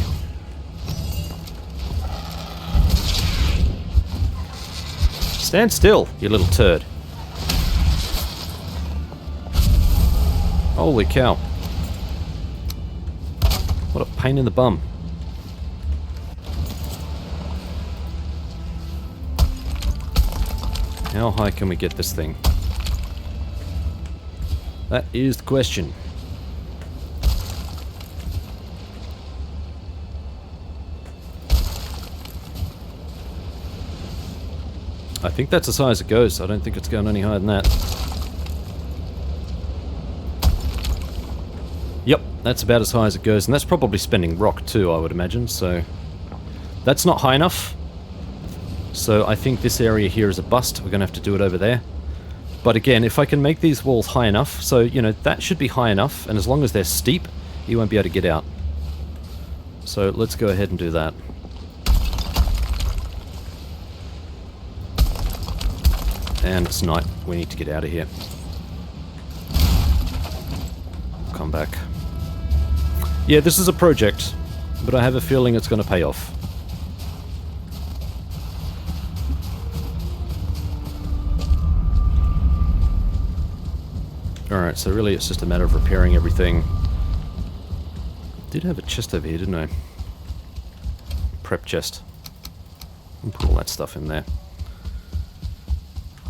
Stand still, you little turd. Holy cow. What a pain in the bum. How high can we get this thing? That is the question. I think that's as high as it goes. I don't think it's going any higher than that. Yep, that's about as high as it goes. And that's probably spending rock too, I would imagine. So that's not high enough. So I think this area here is a bust. We're going to have to do it over there. But again, if I can make these walls high enough, so, you know, that should be high enough. And as long as they're steep, you won't be able to get out. So let's go ahead and do that. And it's night. We need to get out of here. Come back. Yeah, this is a project, but I have a feeling it's going to pay off. Alright, so really it's just a matter of repairing everything. Did have a chest over here, didn't I? Prep chest. I'll put all that stuff in there.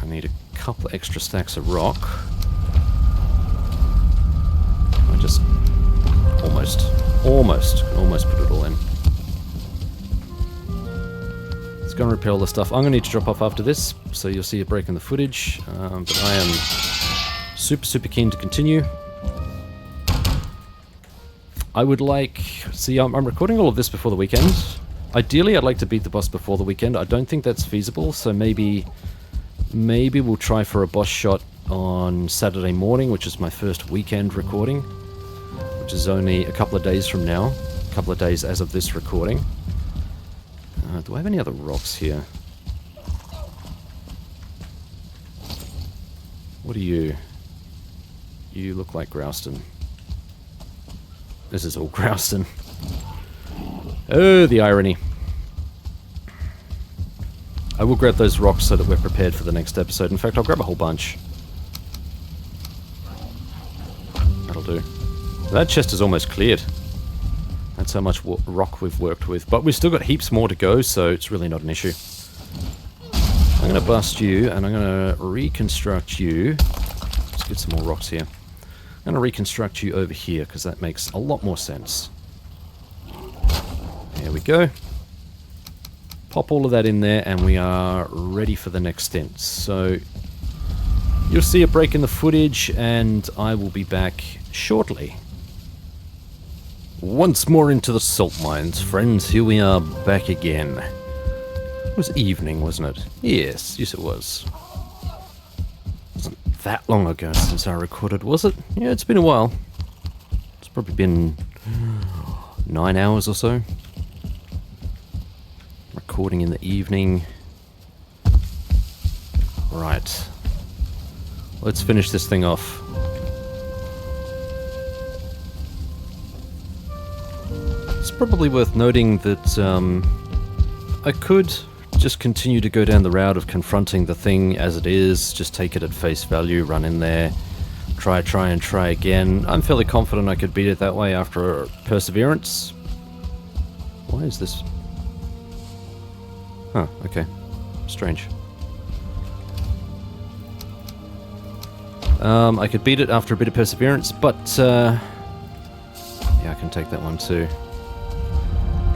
I need a couple of extra stacks of rock. I just almost put it all in. Let's go and repair all the stuff. I'm going to need to drop off after this, so you'll see a break in the footage. But I am super keen to continue. I would like... See, I'm recording all of this before the weekend. Ideally, I'd like to beat the boss before the weekend. I don't think that's feasible, so maybe we'll try for a boss shot on Saturday morning, which is my first weekend recording, which is only a couple of days from now. A couple of days as of this recording. Do I have any other rocks here? What are you? You look like Grouston. This is all Grouston. Oh, the irony. I will grab those rocks so that we're prepared for the next episode. In fact, I'll grab a whole bunch. That'll do. That chest is almost cleared. That's how much rock we've worked with. But we've still got heaps more to go, so it's really not an issue. I'm going to bust you, and I'm going to reconstruct you. Let's get some more rocks here. I'm going to reconstruct you over here, because that makes a lot more sense. There we go. Pop all of that in there, and we are ready for the next stint. So, you'll see a break in the footage, and I will be back shortly. Once more into the salt mines, friends. Here we are back again. It was evening, wasn't it? Yes, it was. Wasn't that long ago since I recorded, was it? Yeah, it's been a while. It's probably been 9 hours or so. Recording in the evening. Right. Let's finish this thing off. It's probably worth noting that I could just continue to go down the route of confronting the thing as it is, just take it at face value, run in there, try again. I'm fairly confident I could beat it that way after perseverance. Why is this? Huh, okay. Strange. I could beat it after a bit of perseverance, but yeah, I can take that one too.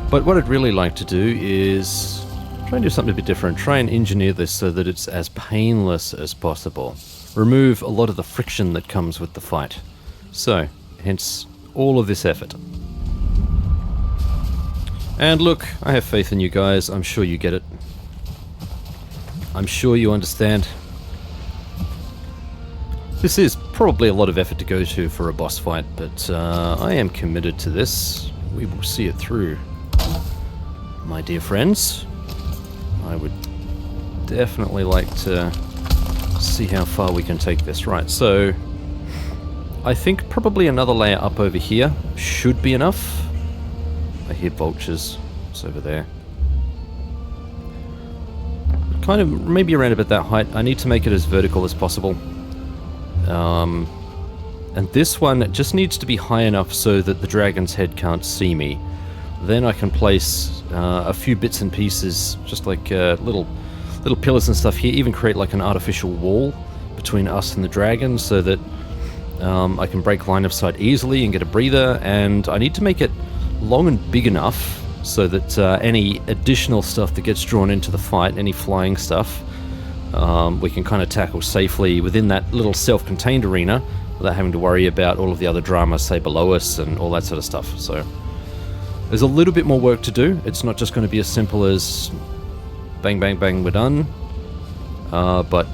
But what I'd really like to do is try and do something a bit different. Try and engineer this so that it's as painless as possible. Remove a lot of the friction that comes with the fight. So, hence all of this effort. And look, I have faith in you guys. I'm sure you get it. I'm sure you understand. This is probably a lot of effort to go to for a boss fight, but I am committed to this. We will see it through. My dear friends, I would definitely like to see how far we can take this. Right, so I think probably another layer up over here should be enough. I hear vultures. It's over there. Kind of maybe around about that height. I need to make it as vertical as possible. And this one just needs to be high enough so that the dragon's head can't see me. Then I can place a few bits and pieces, just like little pillars and stuff here, even create like an artificial wall between us and the dragon so that I can break line of sight easily and get a breather. And I need to make it long and big enough so that any additional stuff that gets drawn into the fight, any flying stuff, we can kind of tackle safely within that little self-contained arena without having to worry about all of the other drama, say, below us and all that sort of stuff. So there's a little bit more work to do. It's not just going to be as simple as bang, bang, bang, we're done. But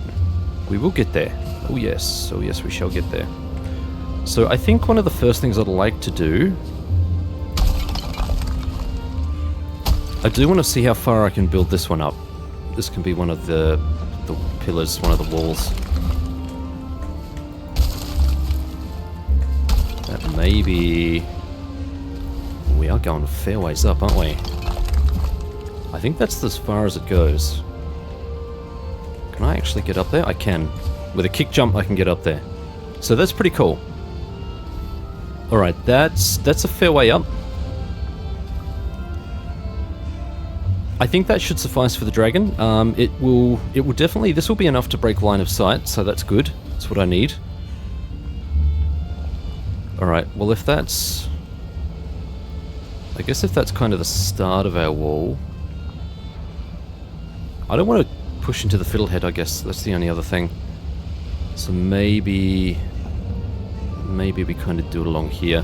we will get there. Oh yes, we shall get there. So I think one of the first things I'd like to do... I do want to see how far I can build this one up. This can be one of the pillars, one of the walls. That may be... We are going a fair ways up, aren't we? I think that's as far as it goes. Can I actually get up there? I can. With a kick jump, I can get up there. So that's pretty cool. Alright, that's a fair way up. I think that should suffice for the dragon. It will definitely... This will be enough to break line of sight, so that's good. That's what I need. Alright, well if that's... I guess if that's kind of the start of our wall... I don't want to push into the fiddlehead, I guess. That's the only other thing. So maybe we kind of do it along here.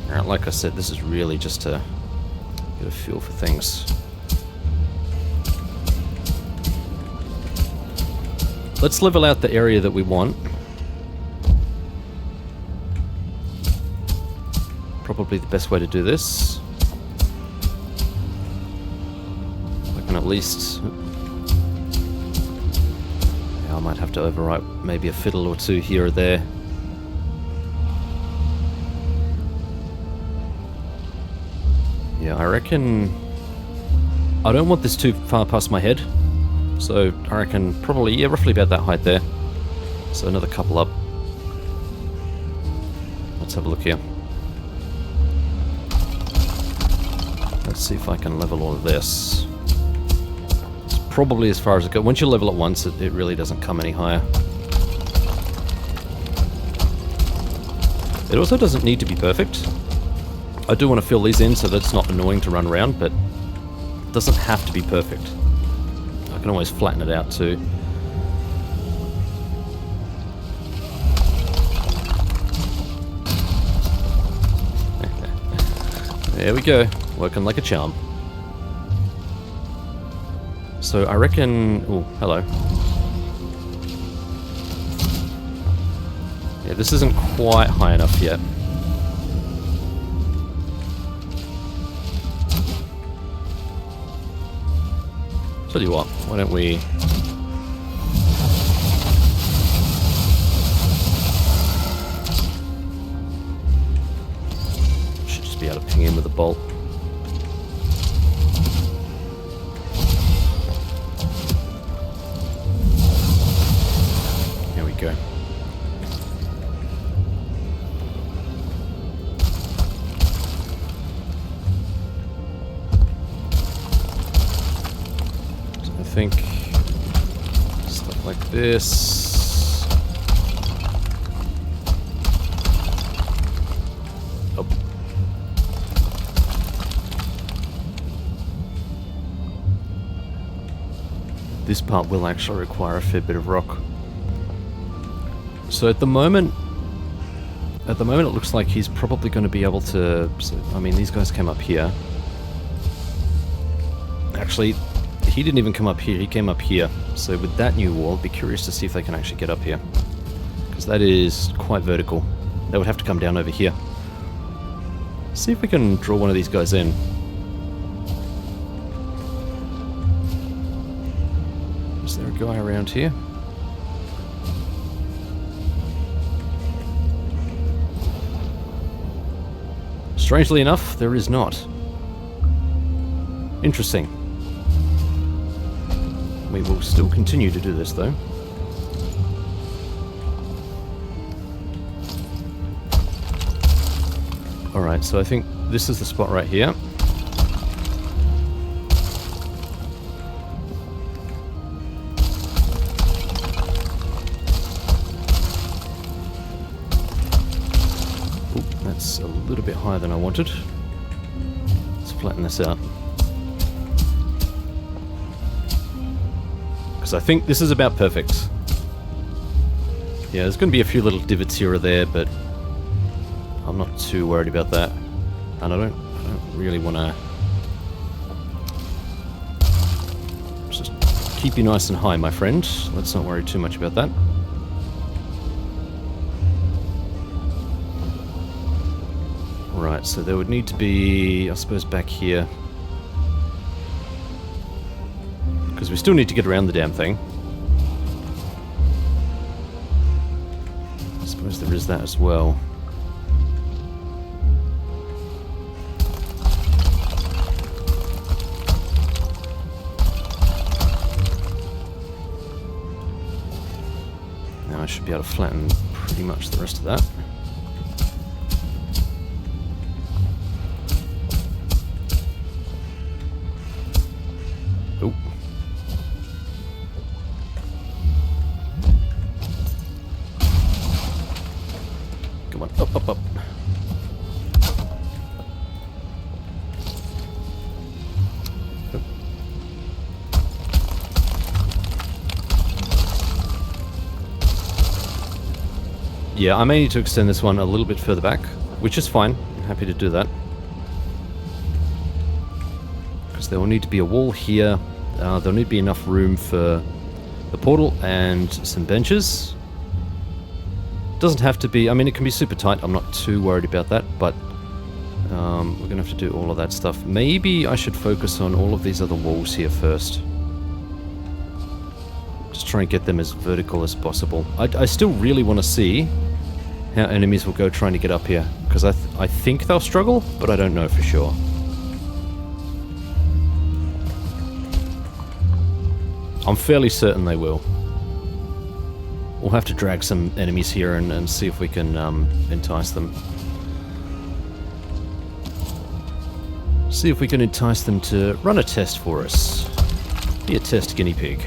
Alright, like I said, this is really just to get a feel for things. Let's level out the area that we want. Probably the best way to do this. I can at least... Yeah, I might have to overwrite maybe a fiddle or two here or there. Yeah, I reckon... I don't want this too far past my head. So I reckon probably, yeah, roughly about that height there. So another couple up. Let's have a look here. Let's see if I can level all of this. It's probably as far as it goes. Once you level it once, it really doesn't come any higher. It also doesn't need to be perfect. I do want to fill these in so that it's not annoying to run around, but it doesn't have to be perfect. I can always flatten it out too. There we go. Working like a charm. So I reckon... Oh, hello. Yeah, this isn't quite high enough yet. Tell you what, why don't we... Should just be able to ping in with a bolt. Here we go. I think stuff like this. Oh. This part will actually require a fair bit of rock. So at the moment it looks like he's probably going to be able to... So, I mean, these guys came up here. Actually, he didn't even come up here, he came up here. So with that new wall, I'd be curious to see if they can actually get up here. Because that is quite vertical. They would have to come down over here. See if we can draw one of these guys in. Is there a guy around here? Strangely enough, there is not. Interesting. We will still continue to do this, though. Alright, so I think this is the spot right here. Oop, that's a little bit higher than I wanted. Let's flatten this out. I think this is about perfect. Yeah, there's going to be a few little divots here or there, but I'm not too worried about that. And I don't really want to... Just keep you nice and high, my friend. Let's not worry too much about that. Right, so there would need to be, I suppose, back here. Because we still need to get around the damn thing. I suppose there is that as well. Now I should be able to flatten pretty much the rest of that. Oh. Come on, up, up, up. Yeah, I may need to extend this one a little bit further back, which is fine. I'm happy to do that. Because there will need to be a wall here. There'll need to be enough room for the portal and some benches. Doesn't have to be, I mean, it can be super tight. I'm not too worried about that, but we're going to have to do all of that stuff. Maybe I should focus on all of these other walls here first. Just try and get them as vertical as possible. I still really want to see how enemies will go trying to get up here, because I think they'll struggle, but I don't know for sure. I'm fairly certain they will. We'll have to drag some enemies here and see if we can entice them. See if we can entice them to run a test for us. Be a test guinea pig.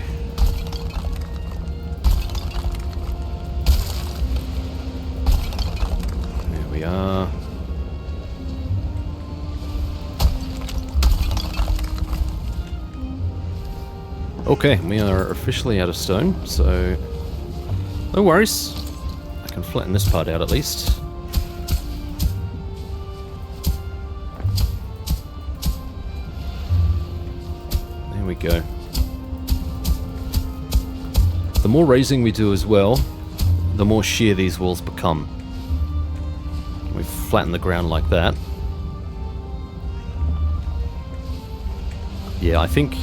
There we are. Okay, we are officially out of stone, so no worries. I can flatten this part out at least. There we go. The more raising we do as well, the more sheer these walls become. We flatten the ground like that. Yeah, I think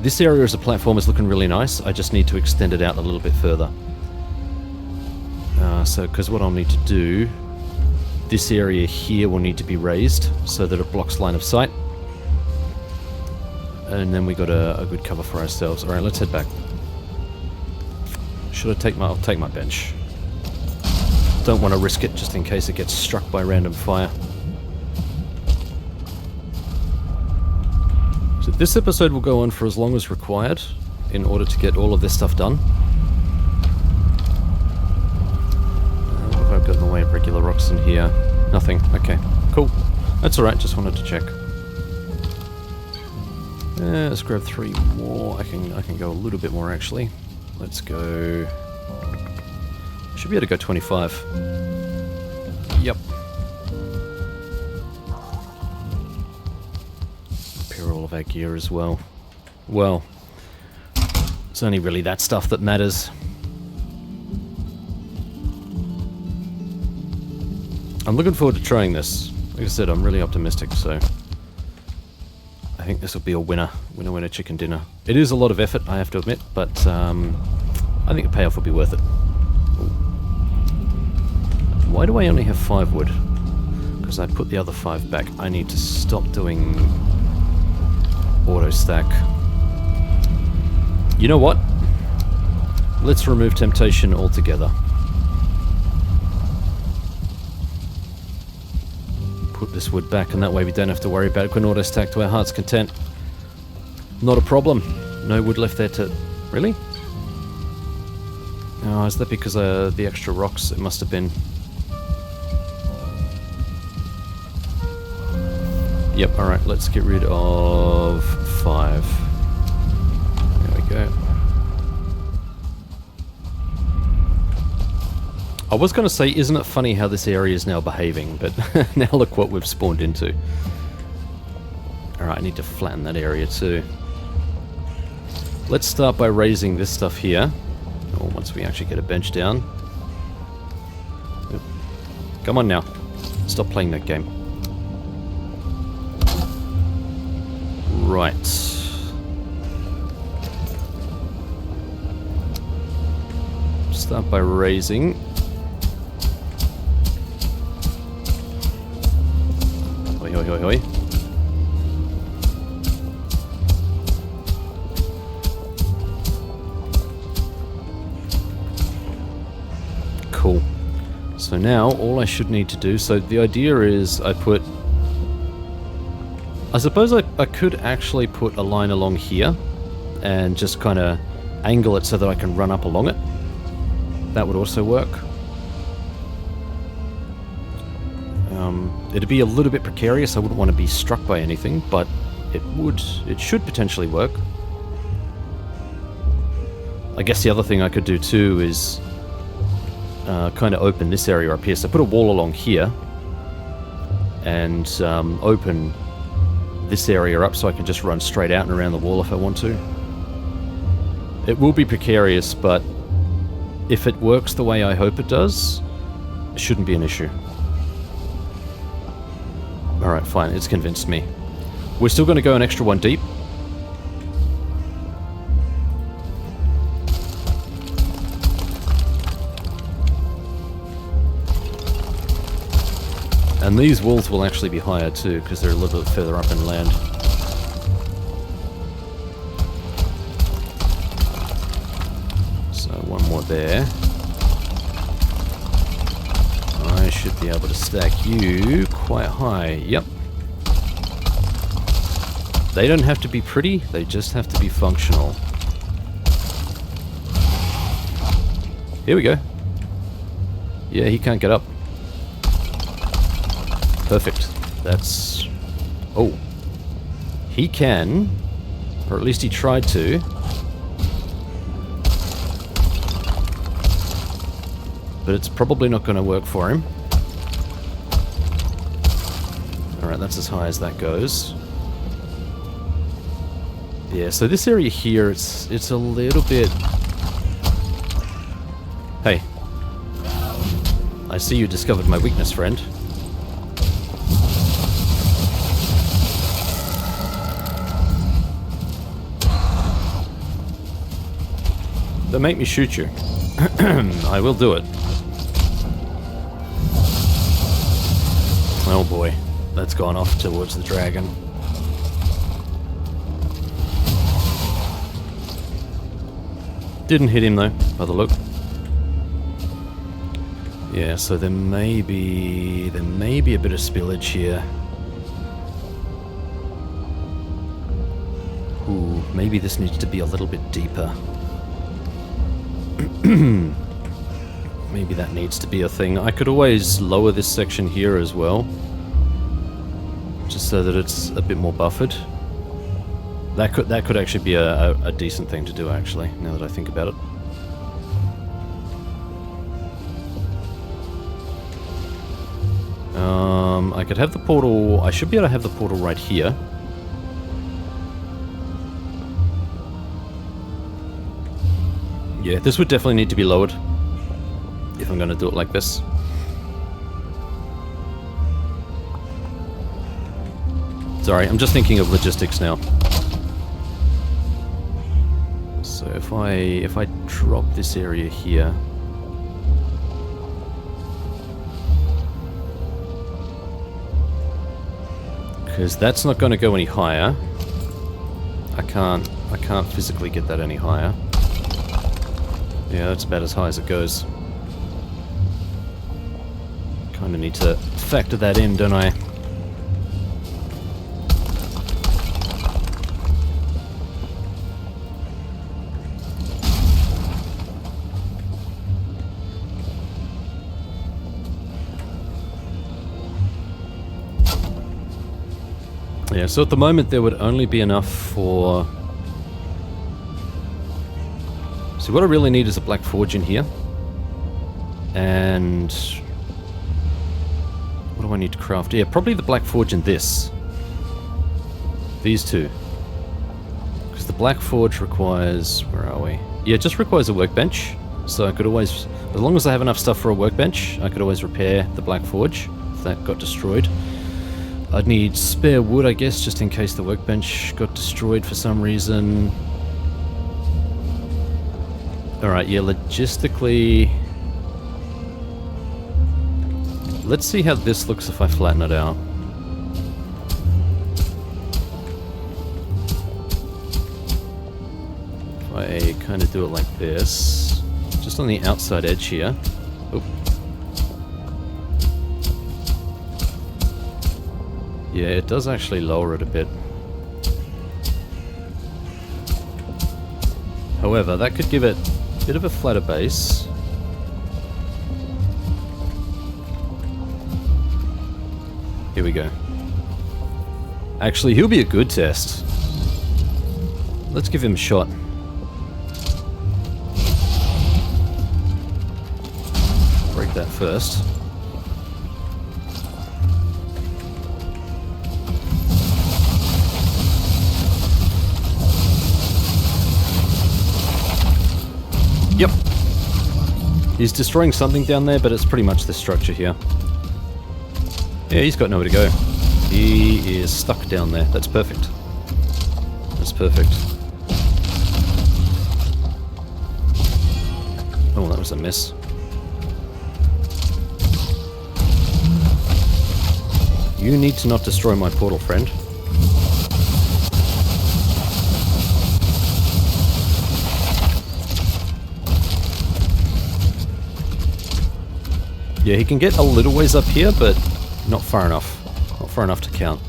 this area as a platform is looking really nice. I just need to extend it out a little bit further. Because what I'll need to do, this area here will need to be raised so that it blocks line of sight. And then we got a good cover for ourselves. Alright, let's head back. Should I take I'll take my bench. Don't want to risk it just in case it gets struck by random fire. So this episode will go on for as long as required in order to get all of this stuff done. What have I got in the way of regular rocks in here? Nothing. Okay, cool. That's alright, just wanted to check. Let's grab 3 more. I can go a little bit more actually. Let's go... Should be able to go 25. Yep. Repair all of our gear as well. Well, it's only really that stuff that matters. I'm looking forward to trying this. Like I said, I'm really optimistic, so I think this will be a winner. Winner, winner, chicken dinner. It is a lot of effort, I have to admit, but I think the payoff will be worth it. Why do I only have 5 wood? Because I put the other 5 back. I need to stop doing auto stack. You know what? Let's remove temptation altogether. Put this wood back, and that way we don't have to worry about it. We can auto stack to our heart's content. Not a problem. No wood left there to... Really? Oh, is that because the extra rocks? It must have been... Yep, alright, let's get rid of 5. There we go. I was going to say, isn't it funny how this area is now behaving, but now look what we've spawned into. Alright, I need to flatten that area too. Let's start by raising this stuff here. Oh, once we actually get a bench down. Oop. Come on now. Stop playing that game. Right. Start by raising. Hoi, hoi, hoi, hoi. Cool. So now all I should need to do, so the idea is I suppose I could actually put a line along here and just kind of angle it so that I can run up along it. That would also work. It'd be a little bit precarious. I wouldn't want to be struck by anything, but it should potentially work. I guess the other thing I could do too is kind of open this area up here. So put a wall along here and open this area up so I can just run straight out and around the wall if I want to. It will be precarious, but if it works the way I hope it does, it shouldn't be an issue. Alright, fine, it's convinced me. We're still going to go an extra one deep. And these walls will actually be higher too, because they're a little bit further up inland. So one more there. I should be able to stack you quite high. Yep. They don't have to be pretty, they just have to be functional. Here we go. Yeah, he can't get up. Perfect. That's... Oh. He can, or at least he tried to. But it's probably not going to work for him. Alright, that's as high as that goes. Yeah, so this area here, it's a little bit... Hey. I see you discovered my weakness, friend. Don't make me shoot you. I will do it. Oh boy, that's gone off towards the dragon. Didn't hit him though, by the look. Yeah, so there may be a bit of spillage here. Ooh, maybe this needs to be a little bit deeper. Maybe that needs to be a thing. I could always lower this section here as well, just so that it's a bit more buffered. That could actually be a decent thing to do, actually, now that I think about it. I could have the portal... I should be able to have the portal right here. Yeah, this would definitely need to be lowered if I'm going to do it like this. Sorry, I'm just thinking of logistics now. So if I drop this area here, because that's not going to go any higher. I can't physically get that any higher. Yeah, that's about as high as it goes. Kind of need to factor that in, don't I? Yeah, so at the moment there would only be enough for... So what I really need is a black forge in here. And... what do I need to craft? Yeah, probably the black forge in this. These two. Because the black forge requires... where are we? Yeah, it just requires a workbench. So I could always... as long as I have enough stuff for a workbench, I could always repair the black forge if that got destroyed. I'd need spare wood, I guess, just in case the workbench got destroyed for some reason. Alright, yeah, logistically... let's see how this looks if I flatten it out. If I kind of do it like this, just on the outside edge here. Oop. Yeah, it does actually lower it a bit. However, that could give it a bit of a flatter base. Here we go. Actually, he'll be a good test. Let's give him a shot. break that first. Yep. He's destroying something down there, but it's pretty much this structure here. Yeah, he's got nowhere to go. He is stuck down there. That's perfect. That's perfect. Oh, that was a miss. You need to not destroy my portal, friend. Yeah, he can get a little ways up here, but not far enough. Not far enough to count.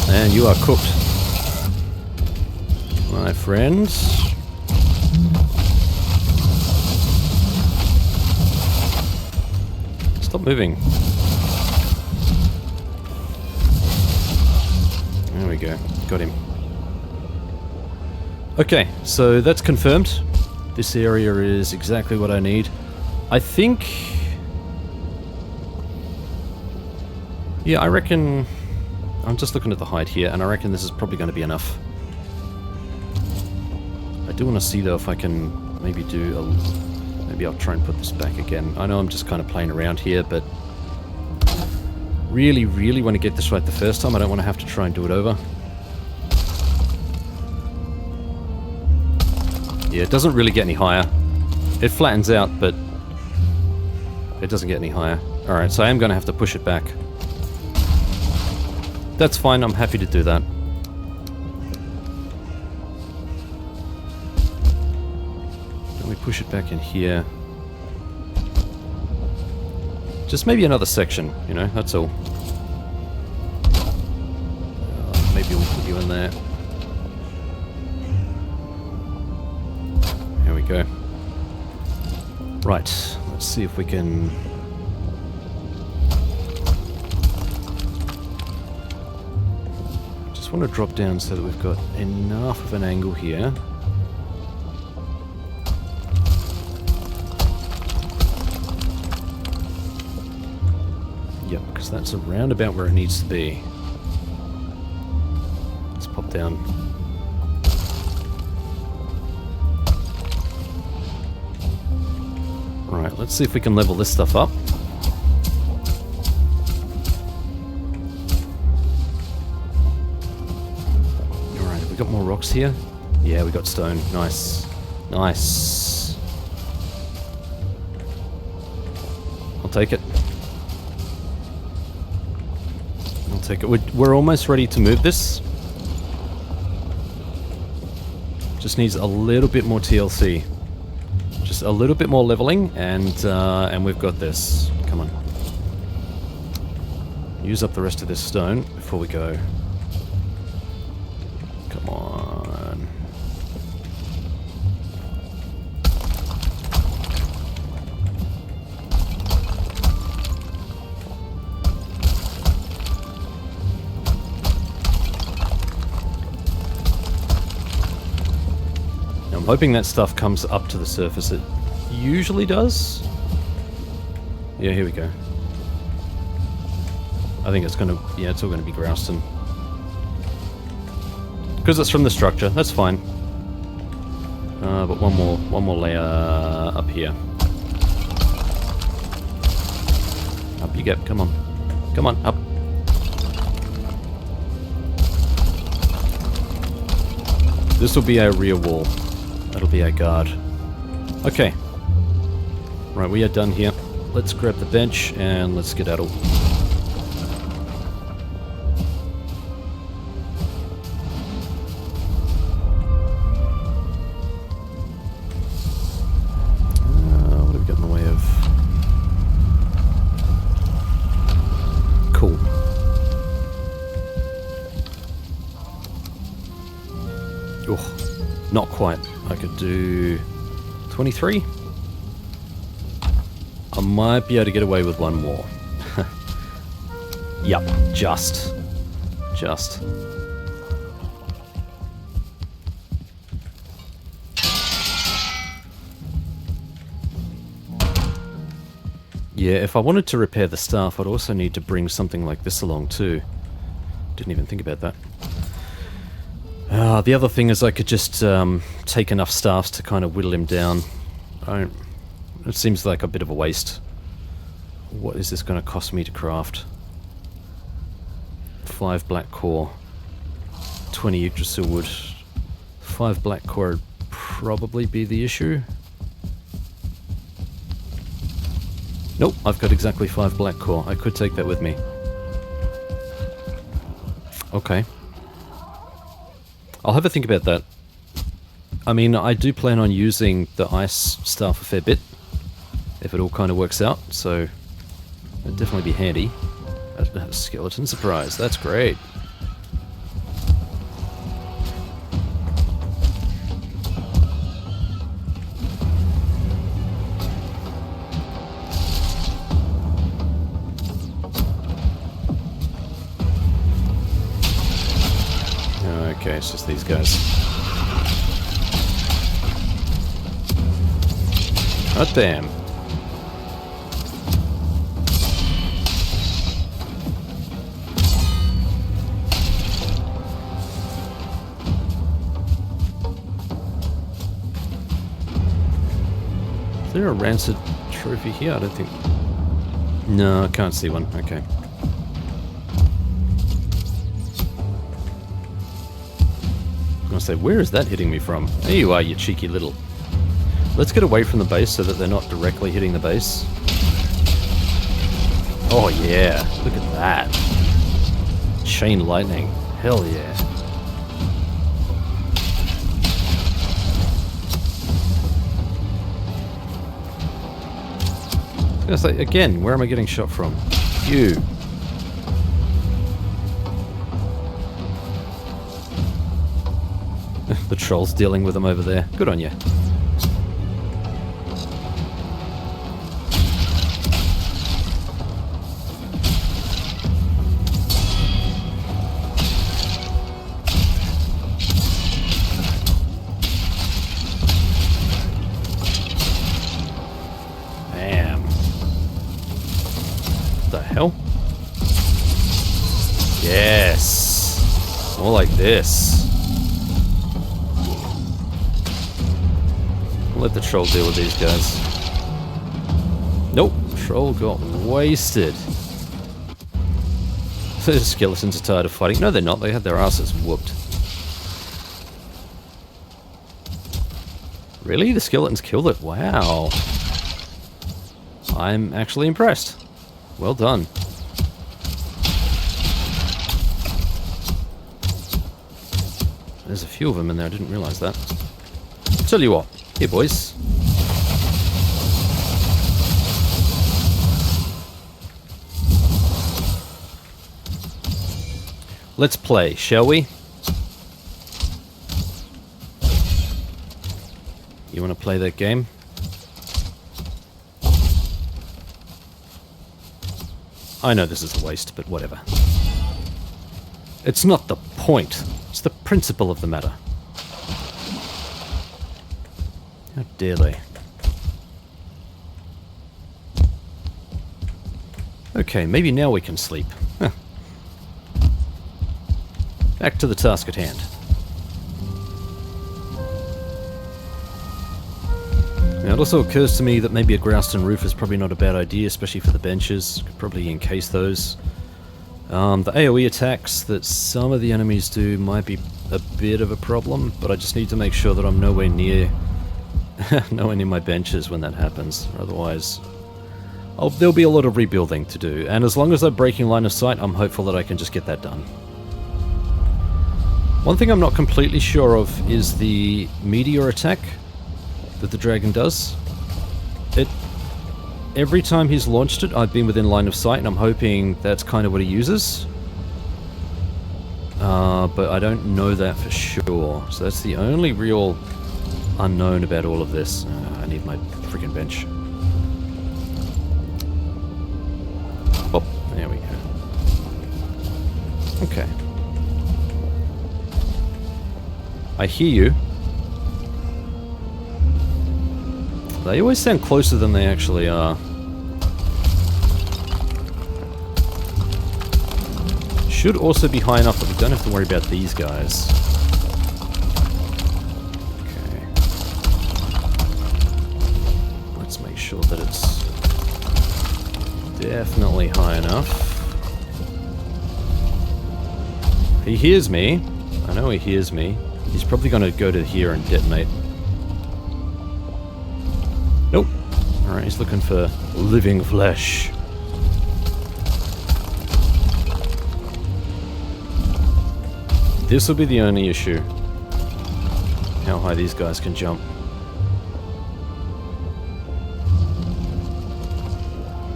And you are cooked, my friends. Stop moving. There we go. Got him. Okay, so that's confirmed. This area is exactly what I need. I think... yeah, I reckon... I'm just looking at the height here, and I reckon this is probably going to be enough. I do want to see, though, if I can maybe do a... maybe I'll try and put this back again. I know I'm just kind of playing around here, but... really, really want to get this right the first time. I don't want to have to try and do it over. Yeah, it doesn't really get any higher. It flattens out, but it doesn't get any higher. Alright, so I am going to have to push it back. That's fine, I'm happy to do that. Then we push it back in here. Just maybe another section, you know, that's all. Maybe we'll put you in there. There we go. Right, let's see if we can... just want to drop down so that we've got enough of an angle here. Yep, because that's around about where it needs to be. Let's pop down. Alright, let's see if we can level this stuff up. Alright, have we got more rocks here? Yeah, we got stone. Nice. Nice. I'll take it. I'll take it. We're almost ready to move this. Just needs a little bit more TLC. Just a little bit more leveling, and we've got this. Come on. Use up the rest of this stone before we go. Come on. I'm hoping that stuff comes up to the surface. It usually does. Yeah, here we go. I think it's gonna... yeah, it's all gonna be grouston. Because it's from the structure, that's fine. But one more layer up here. Up you get, come on. Come on, up. This will be our rear wall. That'll be our guard. Okay. Right, we are done here. Let's grab the bench and let's skedaddle. What have we got in the way of? Cool. Oh, not quite. I could do 23. I might be able to get away with one more. Yep, just. Yeah, if I wanted to repair the staff, I'd also need to bring something like this along too. Didn't even think about that. The other thing is I could just take enough staffs to kind of whittle him down. It seems like a bit of a waste. What is this going to cost me to craft? 5 black core, 20 Yggdrasil wood. 5 black core would probably be the issue. Nope, I've got exactly 5 black core. I could take that with me. Okay. I'll have a think about that. I mean, I do plan on using the ice staff a fair bit, if it all kind of works out, so it'd definitely be handy. A skeleton surprise, that's great. Okay, it's just these guys. Oh, damn. Is there a rancid trophy here? I don't think... No, I can't see one. Okay. I was going to say, where is that hitting me from? There you are, you cheeky little... Let's get away from the base so that they're not directly hitting the base. Oh yeah, look at that. Chain lightning. Hell yeah. I was going to say, again, where am I getting shot from? You. The troll's dealing with them over there. Good on you. Bam. What the hell? Yes. More like this. Let the troll deal with these guys. Nope, troll got wasted. The skeletons are tired of fighting. No, they're not. They had their asses whooped. Really? The skeletons killed it? Wow. I'm actually impressed. Well done. There's a few of them in there. I didn't realize that. I'll tell you what. Here, boys. Let's play, shall we? You want to play that game? I know this is a waste, but whatever. It's not the point. It's the principle of the matter. How dare they? Okay, maybe now we can sleep. Huh. Back to the task at hand. Now it also occurs to me that maybe a Grouston roof is probably not a bad idea, especially for the benches. Could probably encase those. The AoE attacks that some of the enemies do might be a bit of a problem, but I just need to make sure that I'm nowhere near my benches when that happens. Otherwise, there'll be a lot of rebuilding to do. And as long as I'm breaking line of sight, I'm hopeful that I can just get that done. One thing I'm not completely sure of is the meteor attack that the dragon does. Every time he's launched it, I've been within line of sight, and I'm hoping that's kind of what he uses. But I don't know that for sure. So that's the only real unknown about all of this. I need my freaking bench. Oh, there we go. Okay. I hear you. They always sound closer than they actually are. should also be high enough that we don't have to worry about these guys. Okay. Let's make sure that it's definitely high enough. He hears me. I know he hears me. He's probably going to go to here and detonate. Nope. Alright, he's looking for living flesh. This will be the only issue. How high these guys can jump.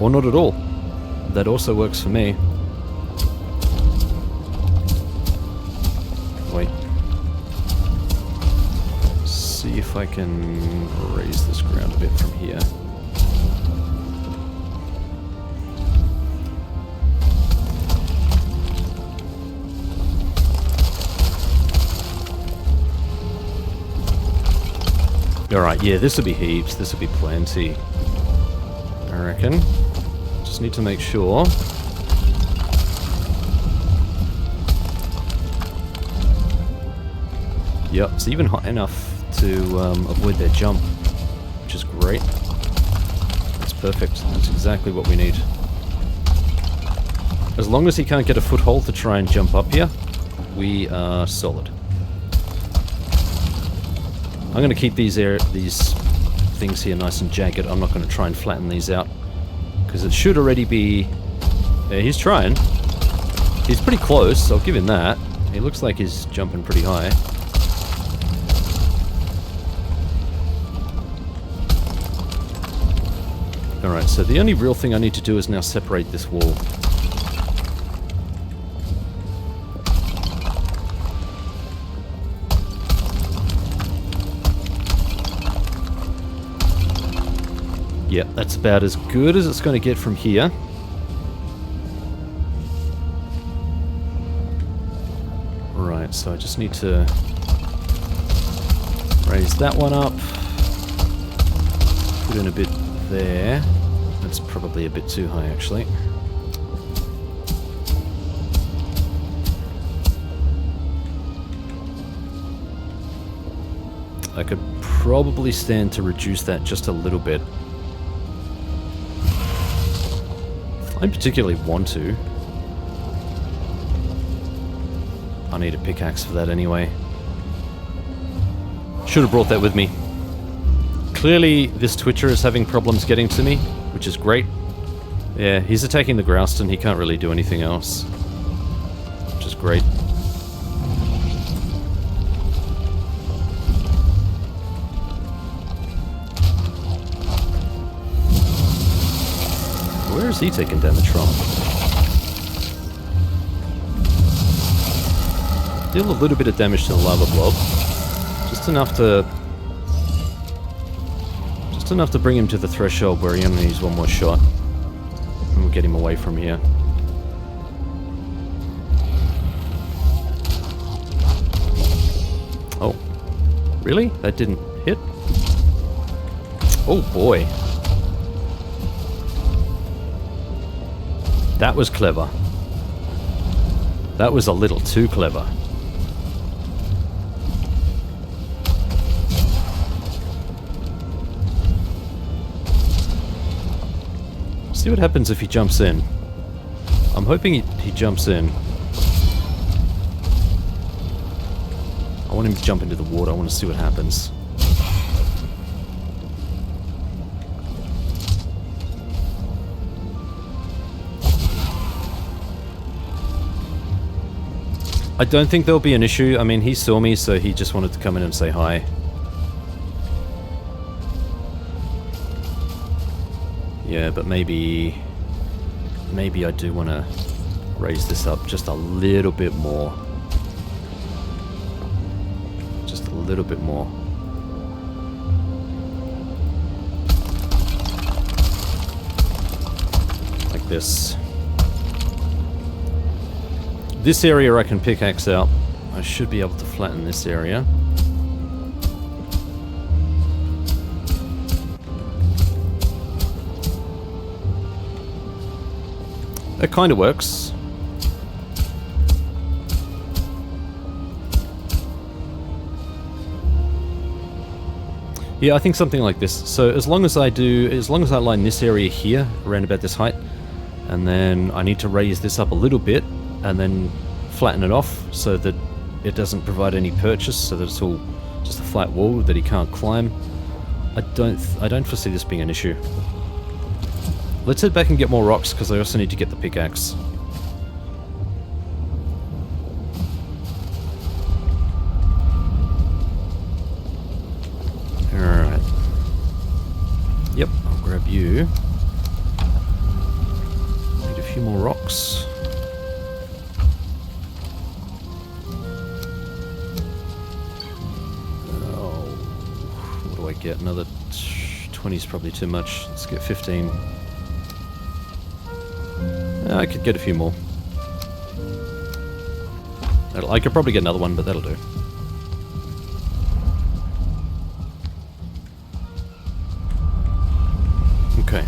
Or not at all. That also works for me. Wait. See if I can raise this ground a bit from here. Alright, yeah, this will be heaps. This will be plenty. I reckon. Just need to make sure. Yep, it's even high enough to avoid their jump, which is great. That's perfect. That's exactly what we need. As long as he can't get a foothold to try and jump up here, we are solid. I'm going to keep these things here nice and jagged. I'm not going to try and flatten these out, because it should already be... Yeah, he's trying. He's pretty close, I'll give him that. He looks like he's jumping pretty high. Alright, so the only real thing I need to do is now separate this wall. Yep, that's about as good as it's going to get from here. Right, so I just need to raise that one up. Put in a bit there. That's probably a bit too high, actually. I could probably stand to reduce that just a little bit. I particularly want to. I need a pickaxe for that anyway. Should have brought that with me. Clearly, this Twitcher is having problems getting to me, which is great. Yeah, he's attacking the grouse and he can't really do anything else. Which is great. Where is he taking damage from? Deal a little bit of damage to the lava blob. Just enough to bring him to the threshold where he only needs one more shot. And we'll get him away from here. Oh. Really? That didn't hit? Oh boy. That was clever. That was a little too clever. See what happens if he jumps in. I'm hoping he jumps in. I want him to jump into the water. I want to see what happens. I don't think there'll be an issue. I mean, he saw me, so he just wanted to come in and say hi. Yeah, but maybe I do want to raise this up just a little bit more. Just a little bit more. Like this. This area I can pickaxe out. I should be able to flatten this area. That kind of works. Yeah, I think something like this. So as long as I line this area here, around about this height, and then I need to raise this up a little bit, and then flatten it off so that it doesn't provide any purchase, so that it's all just a flat wall that he can't climb. I don't foresee this being an issue. Let's head back and get more rocks, because I also need to get the pickaxe. Alright. Yep, I'll grab you. Need a few more rocks. Oh, what do I get? Another 20 is probably too much. Let's get 15. I could get a few more. I could probably get another one, but that'll do. Okay.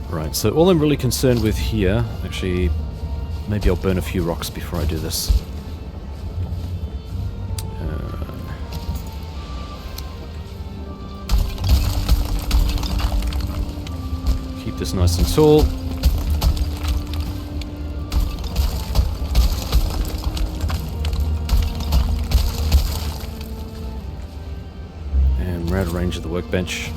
Right, so all I'm really concerned with here... Actually, maybe I'll burn a few rocks before I do this. Keep this nice and tall. And we're out of range of the workbench.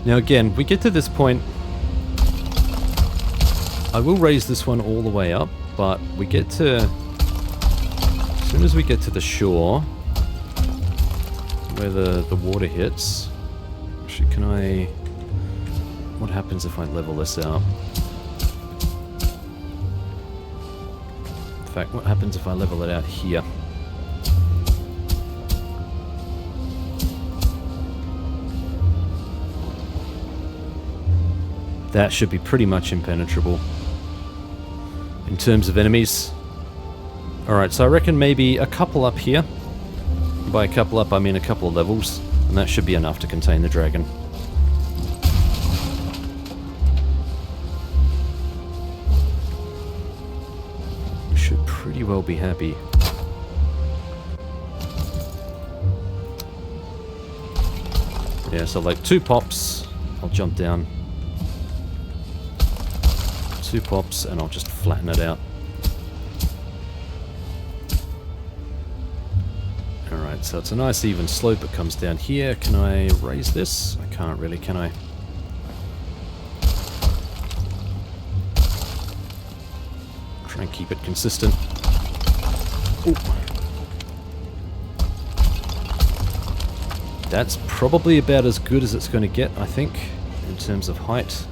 Now again, we get to this point, I will raise this one all the way up, but we get to, as soon as we get to the shore, where the water hits, actually can I, what happens if I level this out? In fact, what happens if I level it out here? That should be pretty much impenetrable in terms of enemies. Alright, so I reckon maybe a couple up here. By a couple up, I mean a couple of levels, and that should be enough to contain the dragon. We should pretty well be happy. Yeah, so like 2 pops, I'll jump down. 2 pops, and I'll just flatten it out. Alright, so it's a nice even slope. It comes down here. Can I raise this? I can't really, can I? Try and keep it consistent. Ooh. That's probably about as good as it's going to get, I think, in terms of height.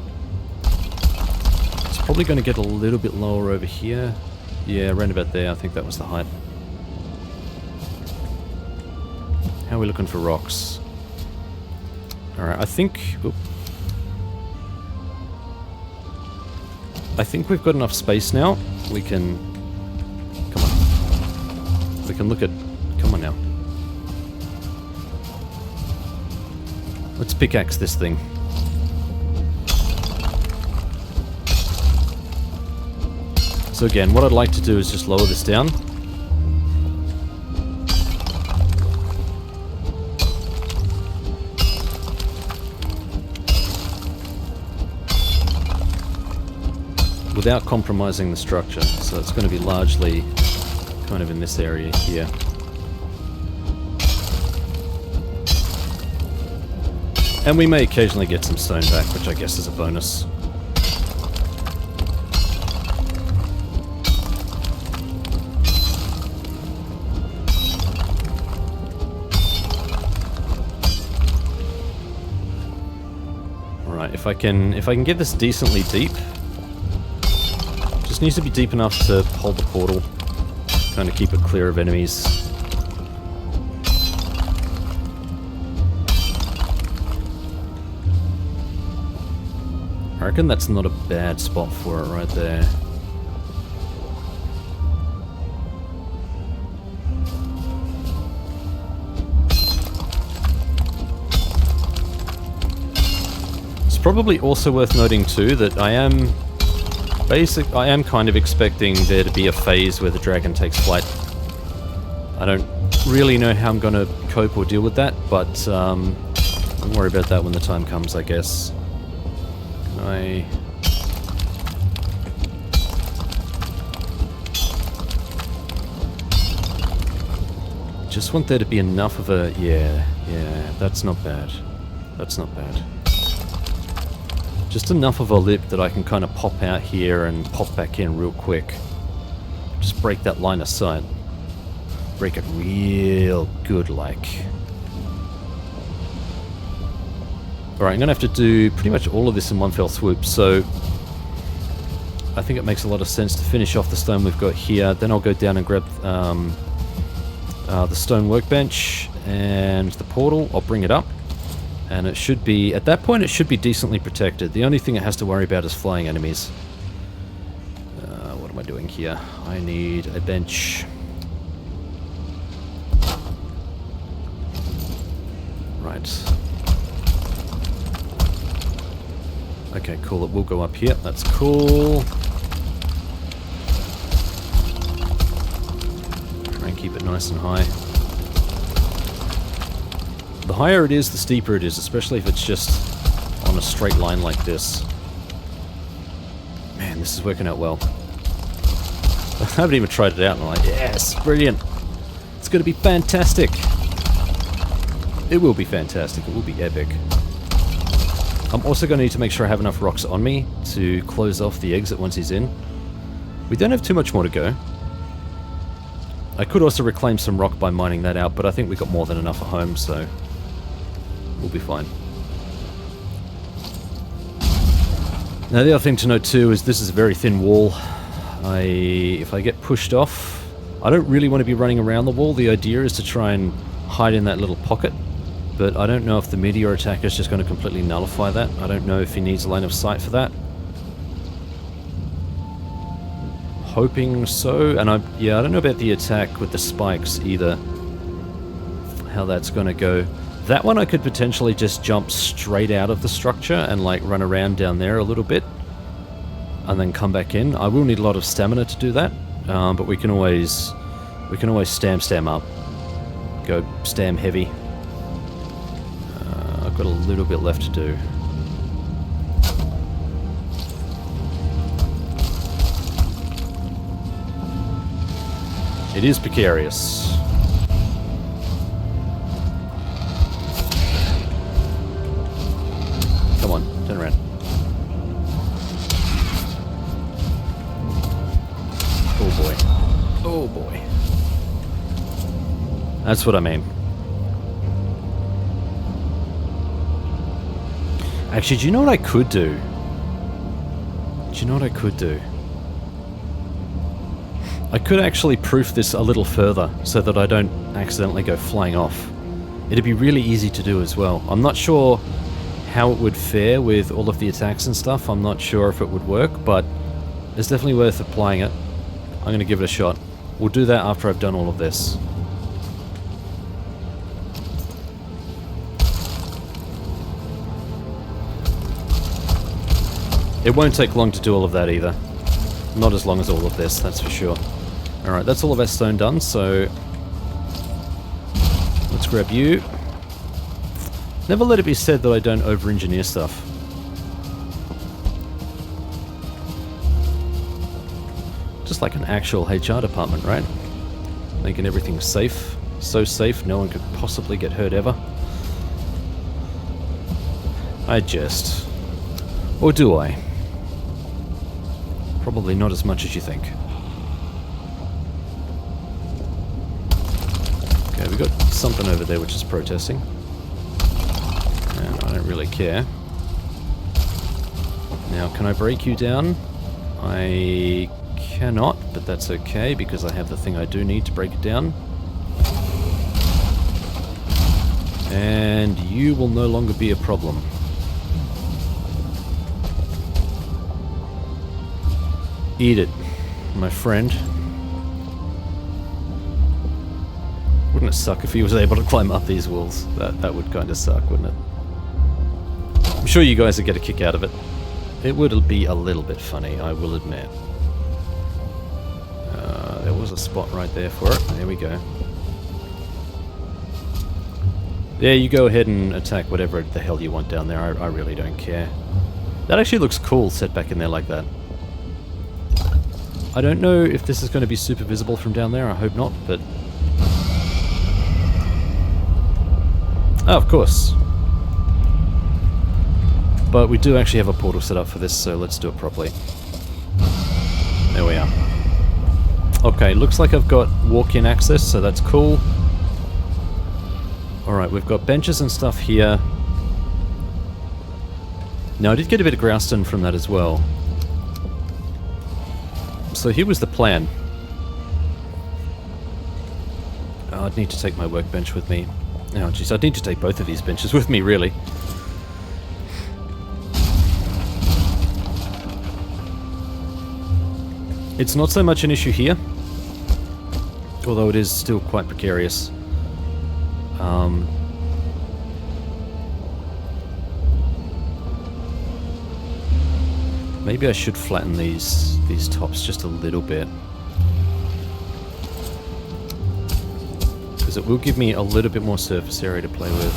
Probably going to get a little bit lower over here. Yeah, around about there. I think that was the height. How are we looking for rocks? Alright, I think we've got enough space now. We can... Come on. We can look at... Come on now. Let's pickaxe this thing. So again, what I'd like to do is just lower this down. Without compromising the structure. So it's going to be largely kind of in this area here. And we may occasionally get some stone back, which I guess is a bonus. If I can get this decently deep, just needs to be deep enough to hold the portal, kind of keep it clear of enemies. I reckon that's not a bad spot for it right there. It's probably also worth noting too that I am kind of expecting there to be a phase where the dragon takes flight. I don't really know how I'm going to cope or deal with that, but don't worry about that when the time comes, I guess. Can I... Just want there to be enough of a... Yeah, that's not bad. That's not bad. Just enough of a lip that I can kind of pop out here and pop back in real quick. Just break that line of sight. Break it real good like. Alright, I'm going to have to do pretty much all of this in one fell swoop, so I think it makes a lot of sense to finish off the stone we've got here. Then I'll go down and grab the stone workbench and the portal. I'll bring it up, and it should be, at that point it should be decently protected. The only thing it has to worry about is flying enemies. What am I doing here? I need a bench. Right. Okay, cool. It will go up here. That's cool. Try and keep it nice and high. The higher it is, the steeper it is, especially if it's just on a straight line like this. Man, this is working out well. I haven't even tried it out, and I'm like, yes, brilliant. It's going to be fantastic. It will be fantastic. It will be epic. I'm also going to need to make sure I have enough rocks on me to close off the exit once he's in. We don't have too much more to go. I could also reclaim some rock by mining that out, but I think we got more than enough at home, so we'll be fine. Now the other thing to note too is this is a very thin wall. If I get pushed off, I don't really want to be running around the wall. The idea is to try and hide in that little pocket. But I don't know if the meteor attacker is just going to completely nullify that. I don't know if he needs a line of sight for that. Hoping so. And I don't know about the attack with the spikes either. How that's going to go. That one I could potentially just jump straight out of the structure and like run around down there a little bit. And then come back in. I will need a lot of stamina to do that. But we can always stam up. Go stam heavy. I've got a little bit left to do. It is precarious. Come on, turn around. Oh boy. Oh boy. That's what I mean. Actually, do you know what I could do? I could actually proof this a little further so that I don't accidentally go flying off. It'd be really easy to do as well. I'm not sure how it would fare with all of the attacks and stuff. I'm not sure if it would work, but it's definitely worth applying it. I'm going to give it a shot. We'll do that after I've done all of this. It won't take long to do all of that either. Not as long as all of this, that's for sure. Alright, that's all of our stone done, so let's grab you. Never let it be said that I don't over-engineer stuff. Just like an actual HR department, right? Making everything safe. So safe, no one could possibly get hurt ever. I jest. Or do I? Probably not as much as you think. Okay, we got something over there which is protesting. And I don't really care. Now, can I break you down? I cannot, but that's okay because I have the thing I do need to break it down. And you will no longer be a problem. Eat it, my friend. Wouldn't it suck if he was able to climb up these walls? That would kind of suck, wouldn't it? I'm sure you guys would get a kick out of it. It would be a little bit funny, I will admit. There was a spot right there for it. There we go. Yeah, you go ahead and attack whatever the hell you want down there. I really don't care. That actually looks cool set back in there like that. I don't know if this is going to be super visible from down there. I hope not, but... Oh, of course. But we do actually have a portal set up for this, so let's do it properly. There we are. Okay, looks like I've got walk-in access, so that's cool. Alright, we've got benches and stuff here. Now, I did get a bit of grouston from that as well. So here was the plan. Oh, I'd need to take my workbench with me. Oh, jeez, I'd need to take both of these benches with me, really. It's not so much an issue here, although it is still quite precarious. Maybe I should flatten these tops just a little bit, because it will give me a little bit more surface area to play with.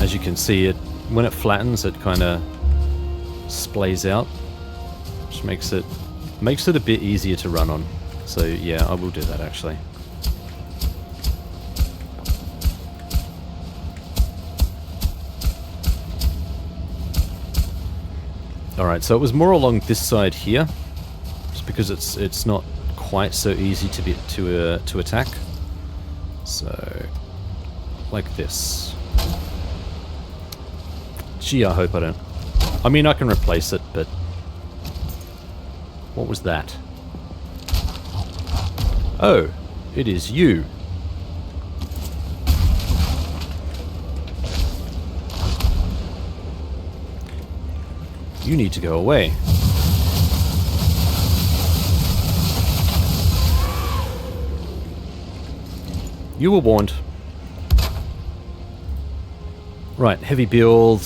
As you can see, it when it flattens, it kind of splays out, which makes it a bit easier to run on. So yeah, I will do that actually. Alright, so it was more along this side here, just because it's not quite so easy to attack. So, like this. Gee, I hope I don't. I mean, I can replace it, but what was that? Oh, it is you. You need to go away. You were warned. Right, heavy build.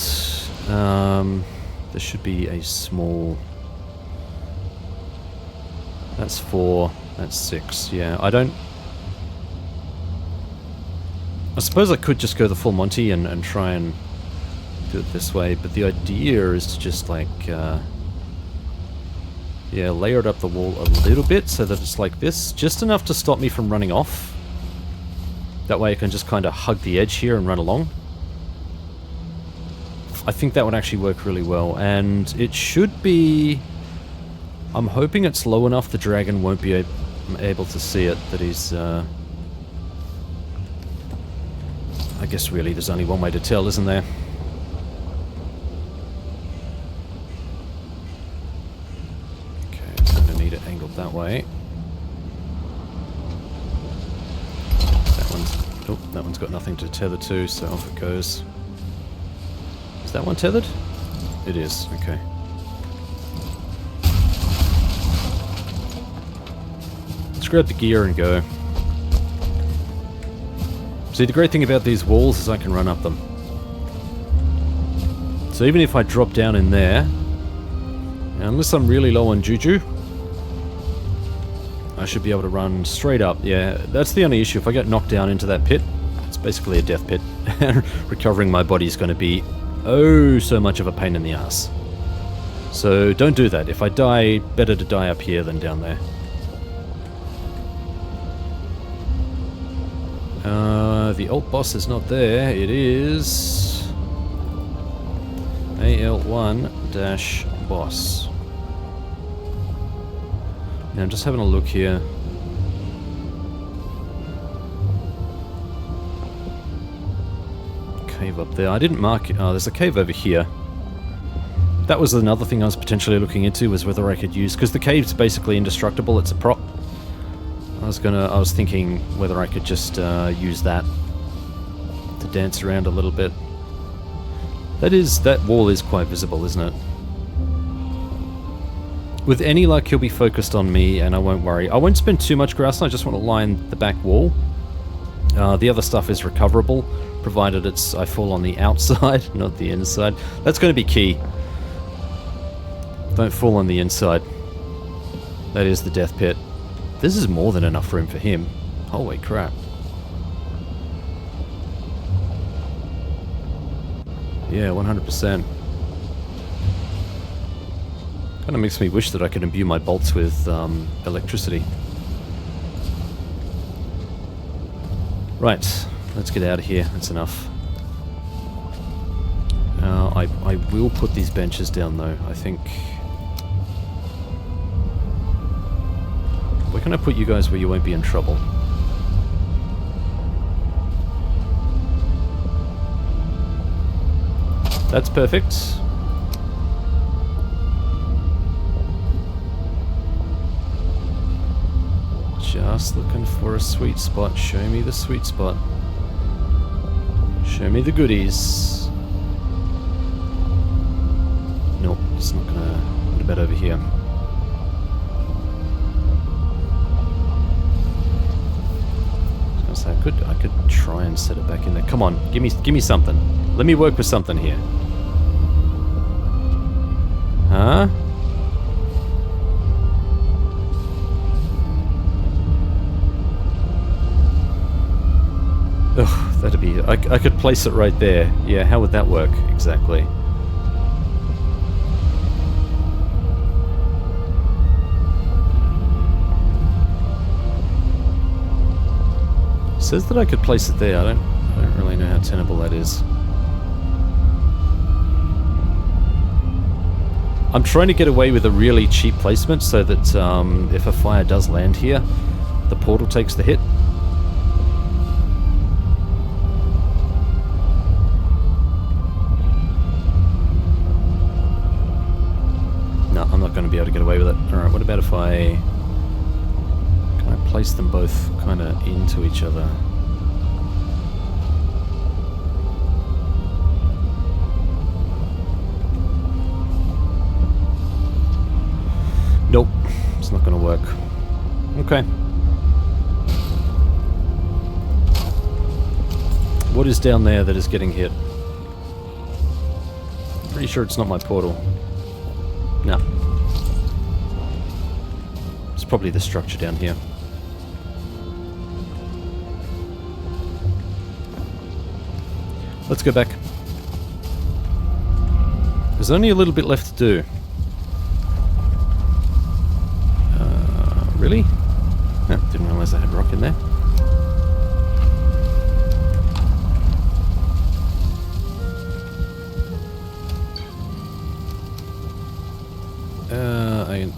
There should be a small... That's 4. That's 6. Yeah, I don't... I suppose I could just go the full Monty and try and do it this way, but the idea is to just like yeah, layer it up the wall a little bit so that it's like this, just enough to stop me from running off. That way I can just kind of hug the edge here and run along. I think that would actually work really well, and it should be... I'm hoping it's low enough the dragon won't be able to see it, that he's I guess really there's only one way to tell, isn't there? That way. That one's got nothing to tether to, so off it goes. Is that one tethered? It is, okay. Let's grab the gear and go. See, the great thing about these walls is I can run up them. So even if I drop down in there, unless I'm really low on juju, I should be able to run straight up. Yeah, that's the only issue. If I get knocked down into that pit, it's basically a death pit. And recovering my body is going to be oh so much of a pain in the ass. So don't do that. If I die, better to die up here than down there. The alt boss is not there. It is AL1-boss. Now I'm just having a look here. Cave up there. I didn't mark it. Oh, there's a cave over here. That was another thing I was potentially looking into, was whether I could use... Because the cave's basically indestructible, it's a prop. I was thinking whether I could just use that to dance around a little bit. That wall is quite visible, isn't it? With any luck, he'll be focused on me, and I won't worry. I won't spend too much grass, I just want to line the back wall. The other stuff is recoverable, provided I fall on the outside, not the inside. That's going to be key. Don't fall on the inside. That is the death pit. This is more than enough room for him. Holy crap. Yeah, 100%. Kind of makes me wish that I could imbue my bolts with electricity. Right, let's get out of here. That's enough. I will put these benches down though, I think. Where can I put you guys where you won't be in trouble? That's perfect. Just looking for a sweet spot. Show me the sweet spot. Show me the goodies. Nope, it's not gonna put a bed over here. So I could try and set it back in there. Come on, give me something. Let me work with something here. Huh? Ugh, that'd be... I could place it right there. Yeah, how would that work exactly? It says that I could place it there. I don't really know how tenable that is. I'm trying to get away with a really cheap placement so that if a fire does land here, the portal takes the hit. No, I'm not going to be able to get away with it. Alright, what about if I... Can I place them both kind of into each other? Nope, it's not going to work. Okay. What is down there that is getting hit? Pretty sure it's not my portal. No. It's probably the structure down here. Let's go back. There's only a little bit left to do. Really? No, didn't realize I had rock in there.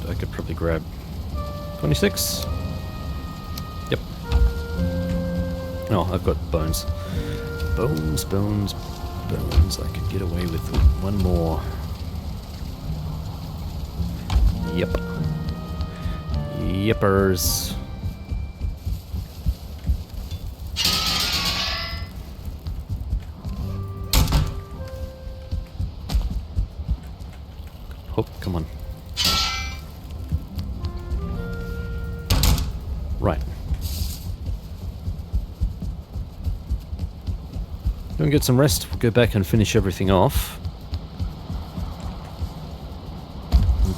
I could probably grab 26. Yep. Oh, I've got bones. Bones, bones, bones. I could get away with one more. Yep. Yippers. Oh, come on. Right. Go and get some rest. We'll go back and finish everything off.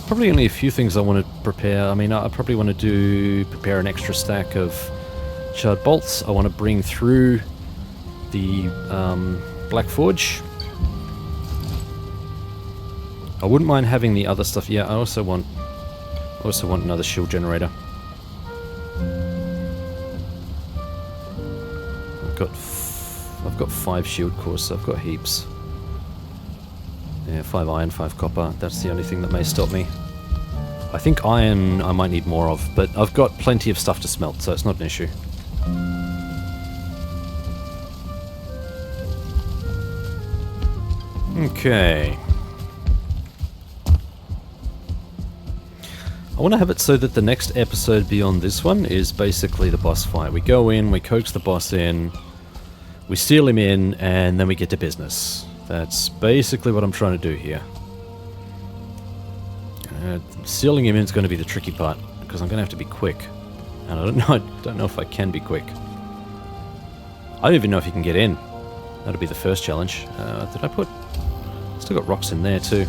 Probably only a few things I want to prepare. I mean, I probably want to prepare an extra stack of charred bolts. I want to bring through the Black Forge. I wouldn't mind having the other stuff. Yeah, I also want another shield generator. I've got 5 shield cores, so I've got heaps. Yeah, 5 iron, 5 copper. That's the only thing that may stop me. I think iron I might need more of, but I've got plenty of stuff to smelt, so it's not an issue. Okay. I want to have it so that the next episode beyond this one is basically the boss fight. We go in, we coax the boss in, we steal him in, and then we get to business. That's basically what I'm trying to do here. Sealing him in is going to be the tricky part, because I'm going to have to be quick. And I don't know if I can be quick. I don't even know if you can get in. That'll be the first challenge. Did I put... Still got rocks in there too.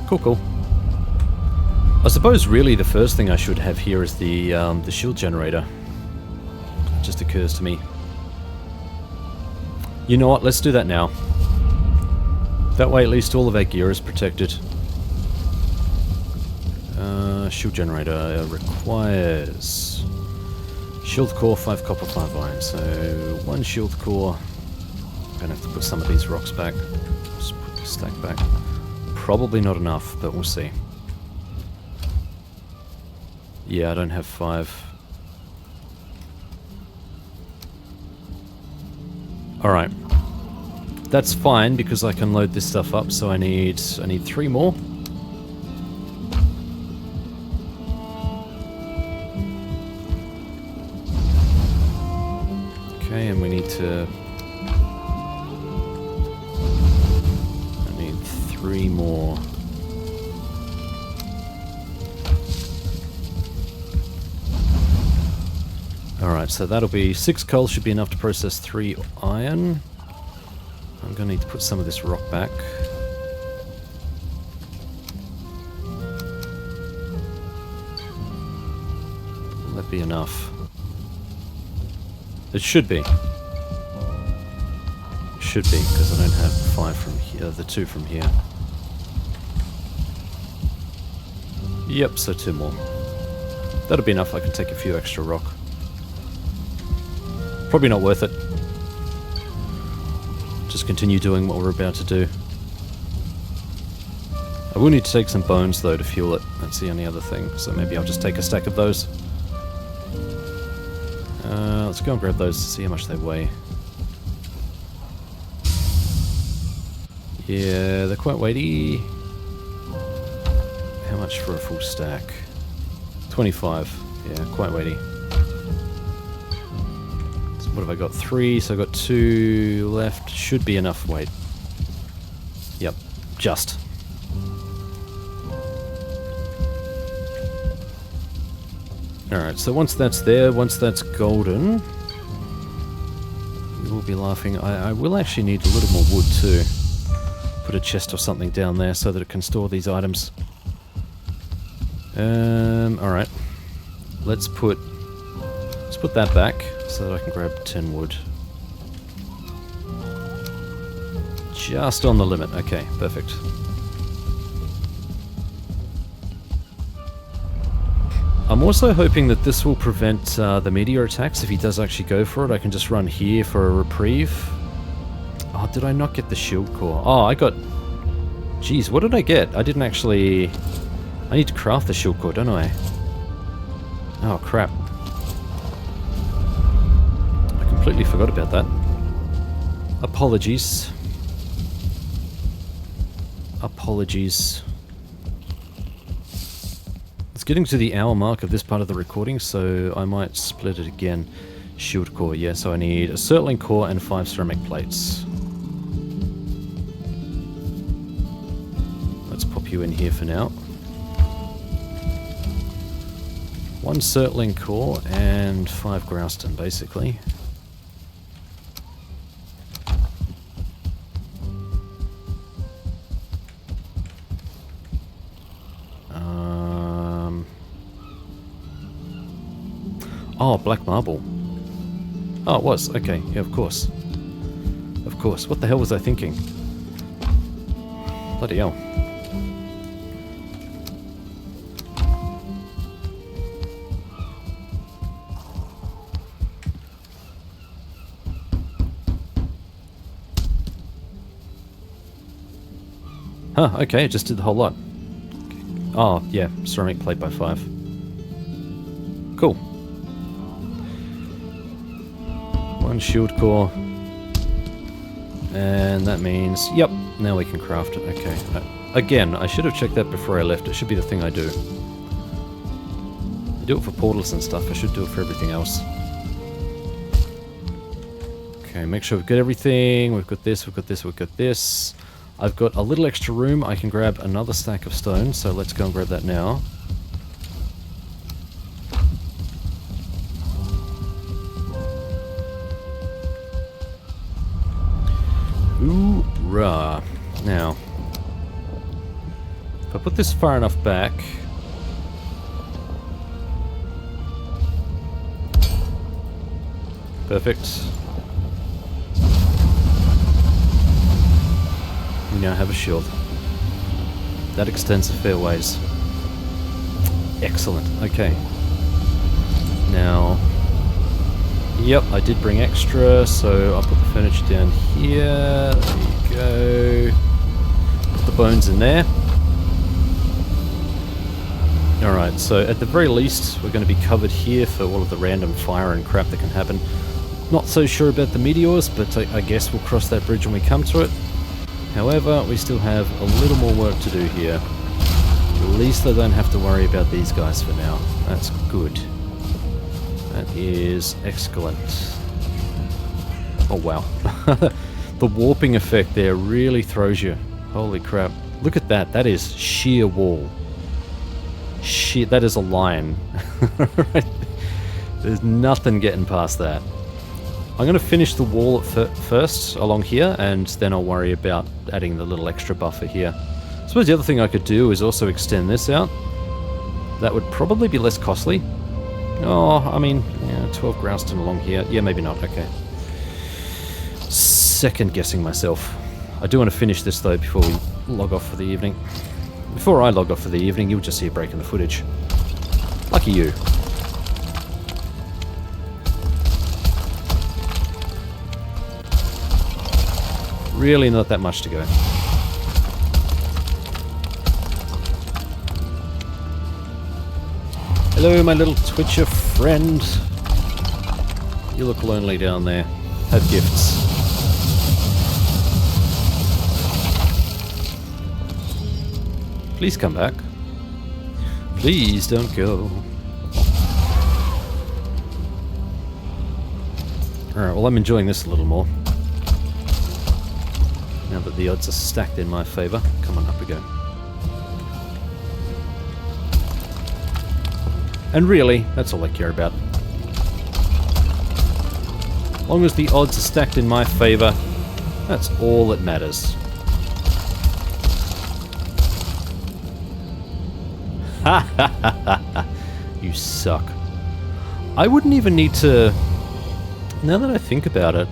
Cool, cool. I suppose really the first thing I should have here is the shield generator. It just occurs to me. You know what, let's do that now. That way at least all of our gear is protected. Shield generator requires... Shield core, 5 copper, 5 iron. So 1 shield core. I'm going to have to put some of these rocks back. Just put this stack back. Probably not enough, but we'll see. Yeah, I don't have 5. Alright. That's fine because I can load this stuff up, so I need 3 more. Okay, and we need to... I need 3 more. Alright, so that'll be 6 coal should be enough to process 3 iron. I'm going to need to put some of this rock back. Will that be enough? It should be. It should be, because I don't have 5 from here, the 2 from here. Yep, so 2 more. That'll be enough, I can take a few extra rock. Probably not worth it. Just continue doing what we're about to do. I will need to take some bones though to fuel it. That's the only other thing. So maybe I'll just take a stack of those. Let's go and grab those to see how much they weigh. Yeah, they're quite weighty. How much for a full stack? 25. Yeah, quite weighty. What have I got? 3, so I got 2 left. Should be enough weight. Yep, just. Alright, so once that's there, once that's golden, you will be laughing. I will actually need a little more wood too. Put a chest or something down there so that it can store these items. Alright. Let's put that back so that I can grab 10 wood. Just on the limit. Okay, perfect. I'm also hoping that this will prevent the meteor attacks. If he does actually go for it, I can just run here for a reprieve. Oh, did I not get the shield core? Oh, I got... Jeez, what did I get? I didn't actually... I need to craft the shield core, don't I? Oh, crap. I completely forgot about that. Apologies. Apologies. It's getting to the hour mark of this part of the recording, so I might split it again. Shield core, yeah, so I need a Surtling core and 5 ceramic plates. Let's pop you in here for now. 1 Surtling core and 5 Grouston, basically. Oh, black marble. Oh, it was. Okay, yeah, of course. Of course. What the hell was I thinking? Bloody hell. Huh, okay, it just did the whole lot. Oh, yeah, ceramic plate by 5. Cool. 1 shield core. And that means, yep, now we can craft it. Okay. Again, I should have checked that before I left. It should be the thing I do. I do it for portals and stuff. I should do it for everything else. Okay, make sure we've got everything. We've got this, we've got this, we've got this. I've got a little extra room. I can grab another stack of stone, so let's go and grab that now. Hoorah. Now, if I put this far enough back... Perfect. We now have a shield. That extends a fair ways. Excellent. Okay. Now... Yep, I did bring extra, so I'll put the furniture down here. There you go. Put the bones in there. Alright, so at the very least, we're going to be covered here for all of the random fire and crap that can happen. Not so sure about the meteors, but I guess we'll cross that bridge when we come to it. However, we still have a little more work to do here. At least I don't have to worry about these guys for now. That's good. That is excellent. Oh wow. The warping effect there really throws you. Holy crap. Look at that. That is sheer wall. Sheer, that is a line. Right? There's nothing getting past that. I'm going to finish the wall first along here, and then I'll worry about adding the little extra buffer here. I suppose the other thing I could do is also extend this out. That would probably be less costly. Oh, I mean, yeah, 12 grouston along here. Yeah, maybe not. Okay. Second guessing myself. I do want to finish this though before we log off for the evening. Before I log off for the evening, you'll just see a break in the footage. Lucky you. Really not that much to go. Hello, my little Twitcher friend. You look lonely down there. Have gifts. Please come back. Please don't go. Alright, well I'm enjoying this a little more. Now that the odds are stacked in my favour. Come on, up we go. And really, that's all I care about. As long as the odds are stacked in my favour, that's all that matters. Ha ha ha ha ha! You suck. I wouldn't even need to... Now that I think about it,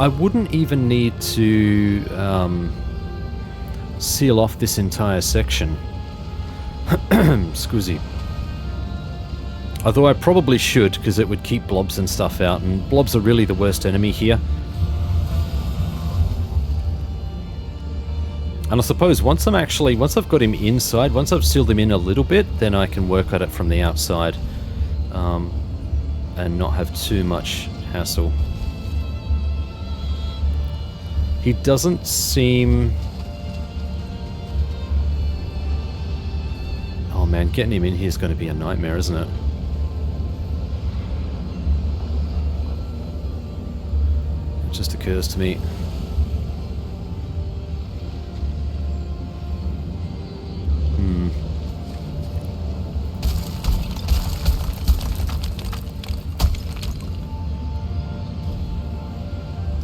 I wouldn't even need to seal off this entire section. Scusi. Although I probably should, because it would keep blobs and stuff out, and blobs are really the worst enemy here. And I suppose once I've got him inside, once I've sealed him in a little bit, then I can work at it from the outside, and not have too much hassle. He doesn't seem... Oh man, getting him in here is going to be a nightmare, isn't it? It just occurs to me.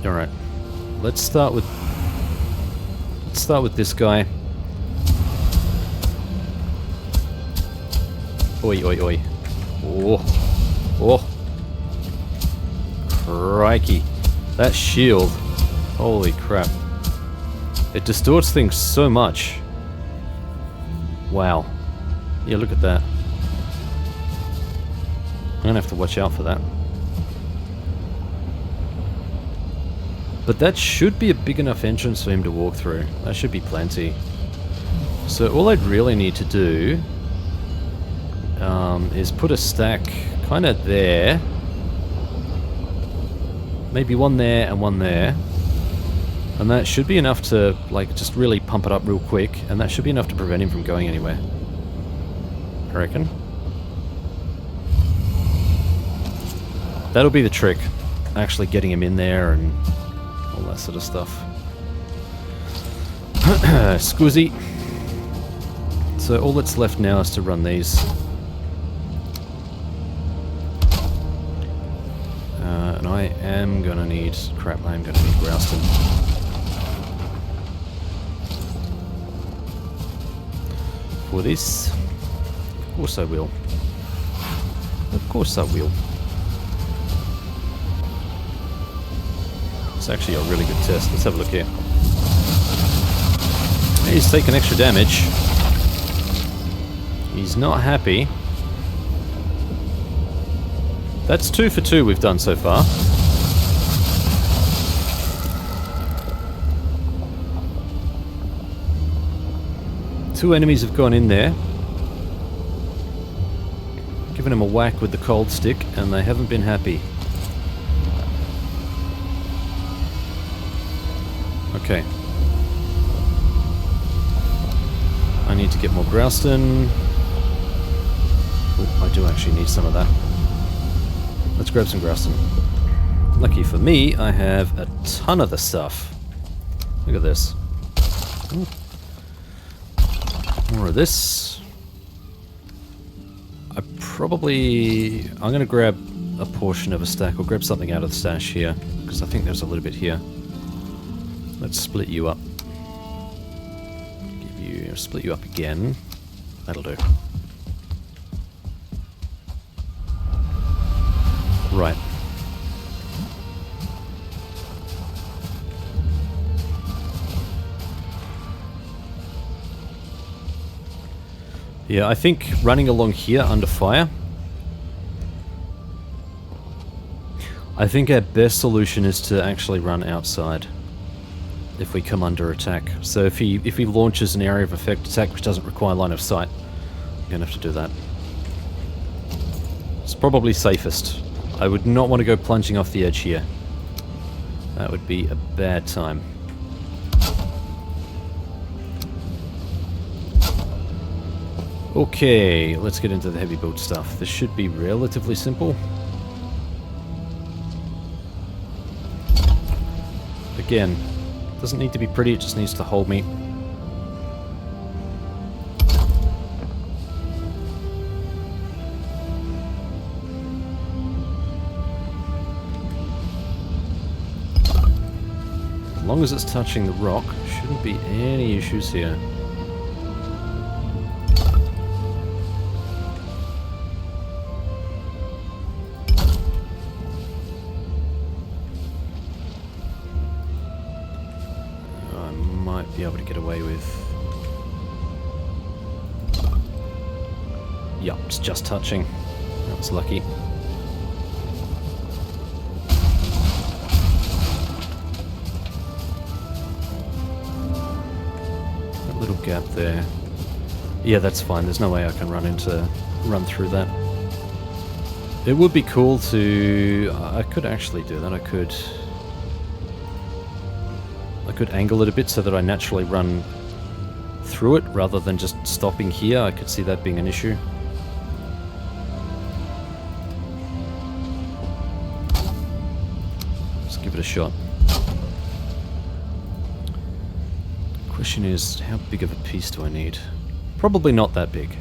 Alright. Let's start with this guy. Oi, oi, oi. Oh. Oh. Crikey. That shield. Holy crap. It distorts things so much. Wow. Yeah, look at that. I'm gonna have to watch out for that. But that should be a big enough entrance for him to walk through. That should be plenty. So all I'd really need to do is put a stack kind of there. Maybe one there and one there. And that should be enough to, like, just really pump it up real quick. And that should be enough to prevent him from going anywhere. I reckon. That'll be the trick. Actually getting him in there and all that sort of stuff. Scusi. So all that's left now is to run these. And I am gonna need... crap, I am gonna need Grouston. For this. Of course I will. Of course I will. It's actually a really good test. Let's have a look here. He's taking extra damage. He's not happy. That's 2 for 2 we've done so far. Two enemies have gone in there. Given him a whack with the cold stick, and they haven't been happy. Okay. I need to get more Grouston. Oh, I do actually need some of that. Let's grab some Grouston. Lucky for me, I have a ton of the stuff. Look at this. Ooh. More of this. I'm going to grab a portion of a stack, or grab something out of the stash here, because I think there's a little bit here. Let's split you up. Split you up again. That'll do. Right. Yeah, I think running along here under fire, I think our best solution is to actually run outside if we come under attack. So if he launches an area of effect attack which doesn't require line of sight, I'm gonna have to do that. It's probably safest. I would not want to go plunging off the edge here. That would be a bad time. Okay, let's get into the heavy build stuff. This should be relatively simple. Again, doesn't need to be pretty, it just needs to hold me. As long as it's touching the rock, shouldn't be any issues here. Be able to get away with. Yup, it's just touching. That was lucky. That little gap there. Yeah, that's fine. There's no way I can run through that. It would be cool to... I could actually do that. I could angle it a bit so that I naturally run through it rather than just stopping here. I could see that being an issue. Let's give it a shot. Question is, how big of a piece do I need? Probably not that big.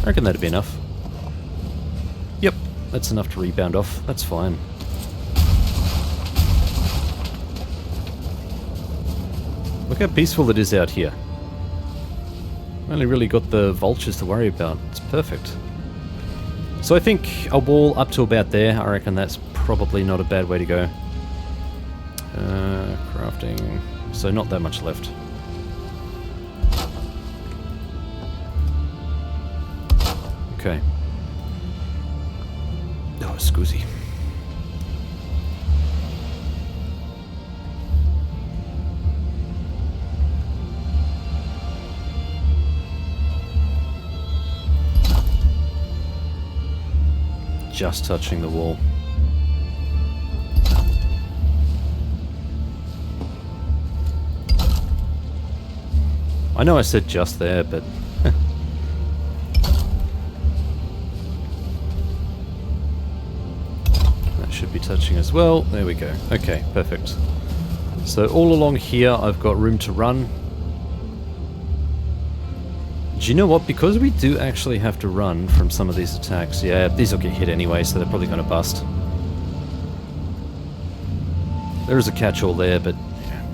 I reckon that'd be enough. Yep, that's enough to rebound off. That's fine. Look how peaceful it is out here. Only really got the vultures to worry about. It's perfect. So I think a wall up to about there, I reckon that's probably not a bad way to go. Crafting. So not that much left. Okay. Oh, scusi. Just touching the wall. I know I said just there, but glitching as well. There we go. Okay, perfect. So all along here I've got room to run. Do you know what? Because we do actually have to run from some of these attacks. Yeah, these will get hit anyway, so they're probably going to bust. There is a catch-all there, but yeah.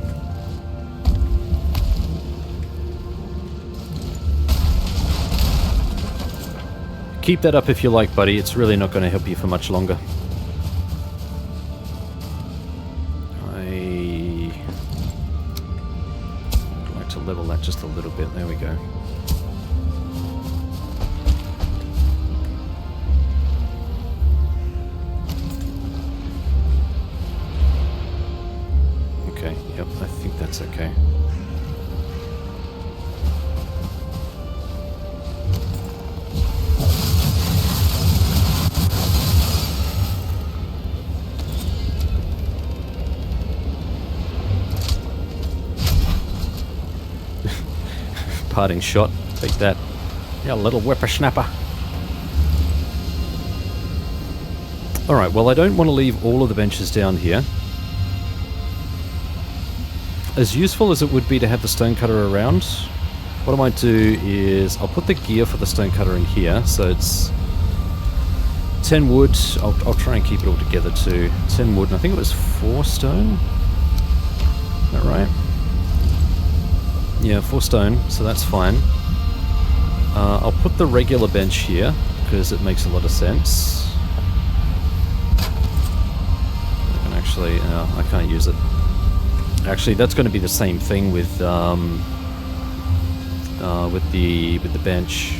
Keep that up if you like, buddy. It's really not going to help you for much longer. I'd like to level that just a little bit. There we go. Okay, yep, I think that's okay. Parting shot. Take that. Yeah, little whippersnapper. Alright, well I don't want to leave all of the benches down here. As useful as it would be to have the stonecutter around, what I might do is I'll put the gear for the stonecutter in here, so it's 10 wood. I'll try and keep it all together too. 10 wood, and I think it was 4 stone. Is that right? Yeah, 4 stone, so that's fine. I'll put the regular bench here, because it makes a lot of sense. I can actually, I can't use it. Actually, that's going to be the same thing with the bench.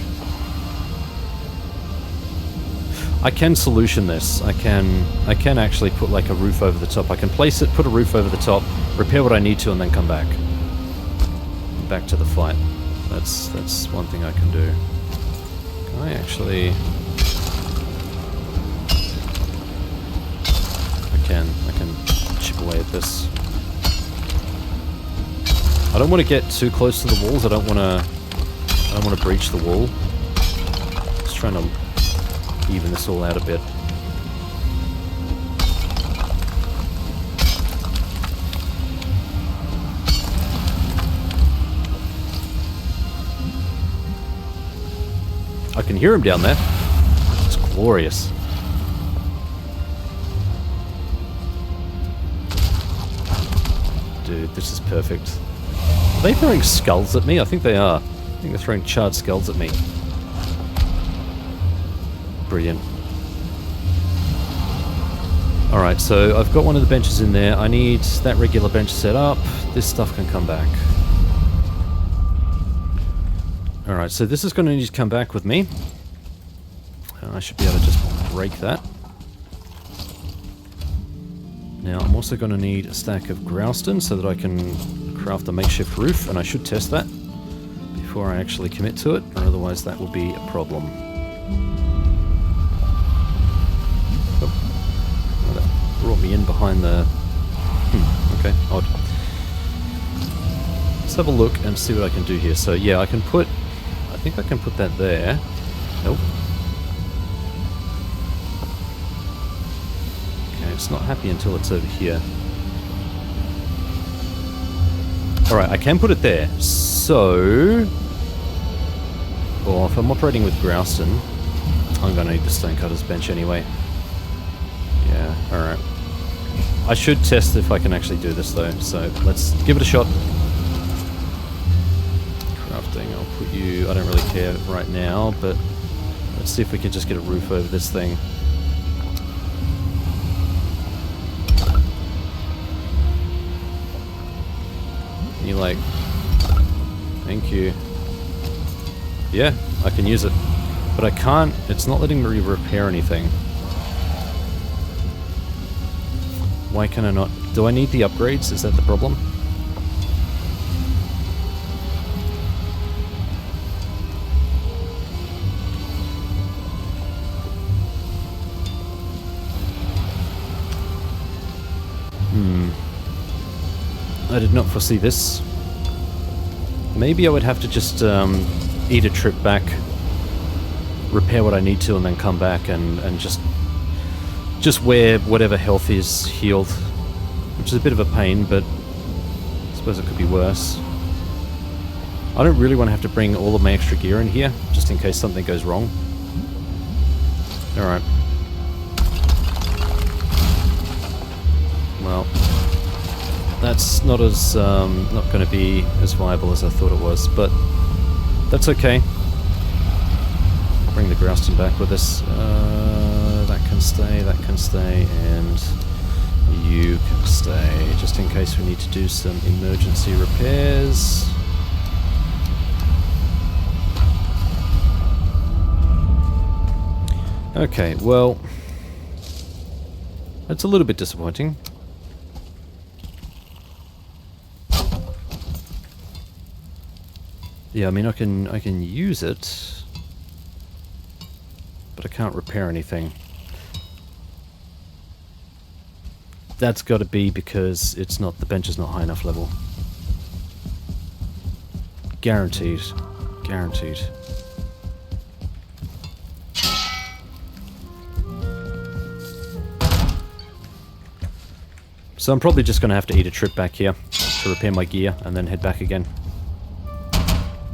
I can solution this. I can actually put like a roof over the top. I can place it, put a roof over the top, repair what I need to, and then come back to the fight. That's one thing I can do. Can I actually? I can chip away at this. I don't want to get too close to the walls. I don't want to breach the wall. Just trying to even this all out a bit. I can hear him down there. It's glorious. Dude, this is perfect. Are they throwing skulls at me? I think they are. I think they're throwing charred skulls at me. Brilliant. Alright, so I've got one of the benches in there. I need that regular bench set up. This stuff can come back. Alright, so this is going to need to come back with me. I should be able to just break that. Now, I'm also going to need a stack of grouston so that I can craft a makeshift roof, and I should test that before I actually commit to it, or otherwise that will be a problem. Oh, well, that brought me in behind the... okay, odd. Let's have a look and see what I can do here. So yeah, I think I can put that there. Nope. Okay, it's not happy until it's over here. Alright, I can put it there. So... well, if I'm operating with grouston, I'm going to need the stonecutter's bench anyway. Yeah, alright. I should test if I can actually do this though, so let's give it a shot. Crafting, I'll put you... I don't really care right now, but let's see if we can just get a roof over this thing. You like... thank you. Yeah, I can use it. But I can't... it's not letting me repair anything. Why can I not... do I need the upgrades? Is that the problem? I did not foresee this. Maybe I would have to just eat a trip back, repair what I need to, and then come back and just just where whatever health is healed, which is a bit of a pain, but I suppose it could be worse. I don't really want to have to bring all of my extra gear in here, just in case something goes wrong. Alright. Well, that's not as, not going to be as viable as I thought it was, but that's okay. I'll bring the Grouston back with us. That can stay, and you can stay, just in case we need to do some emergency repairs. Okay, well, that's a little bit disappointing. Yeah, I mean, I can use it, but I can't repair anything. That's got to be because it's not, the bench is not high enough level. Guaranteed. Guaranteed. So I'm probably just going to have to eat a trip back here to repair my gear and then head back again.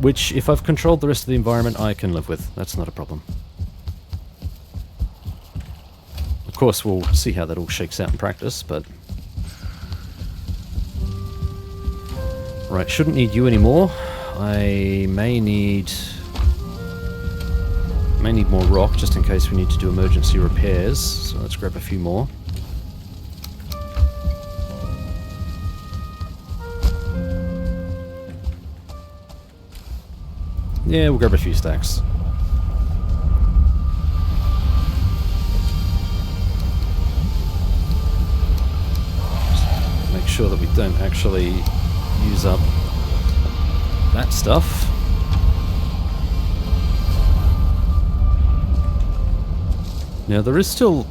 Which, if I've controlled the rest of the environment, I can live with. That's not a problem. Of course, we'll see how that all shakes out in practice, but... Right, shouldn't need you anymore. I may need more rock, just in case we need to do emergency repairs. So let's grab a few more. Yeah, we'll grab a few stacks. Just make sure that we don't actually use up that stuff. Now, there is still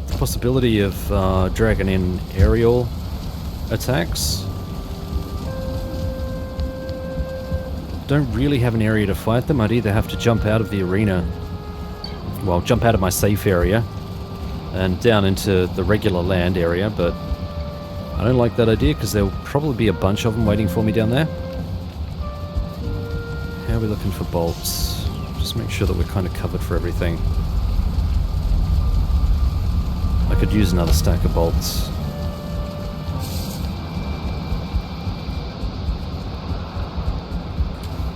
the possibility of dragging in aerial attacks. Don't really have an area to fight them. I'd either have to jump out of the arena, well, jump out of my safe area and down into the regular land area, but I don't like that idea because there'll probably be a bunch of them waiting for me down there. How are we looking for bolts? Just make sure that we're kind of covered for everything. I could use another stack of bolts.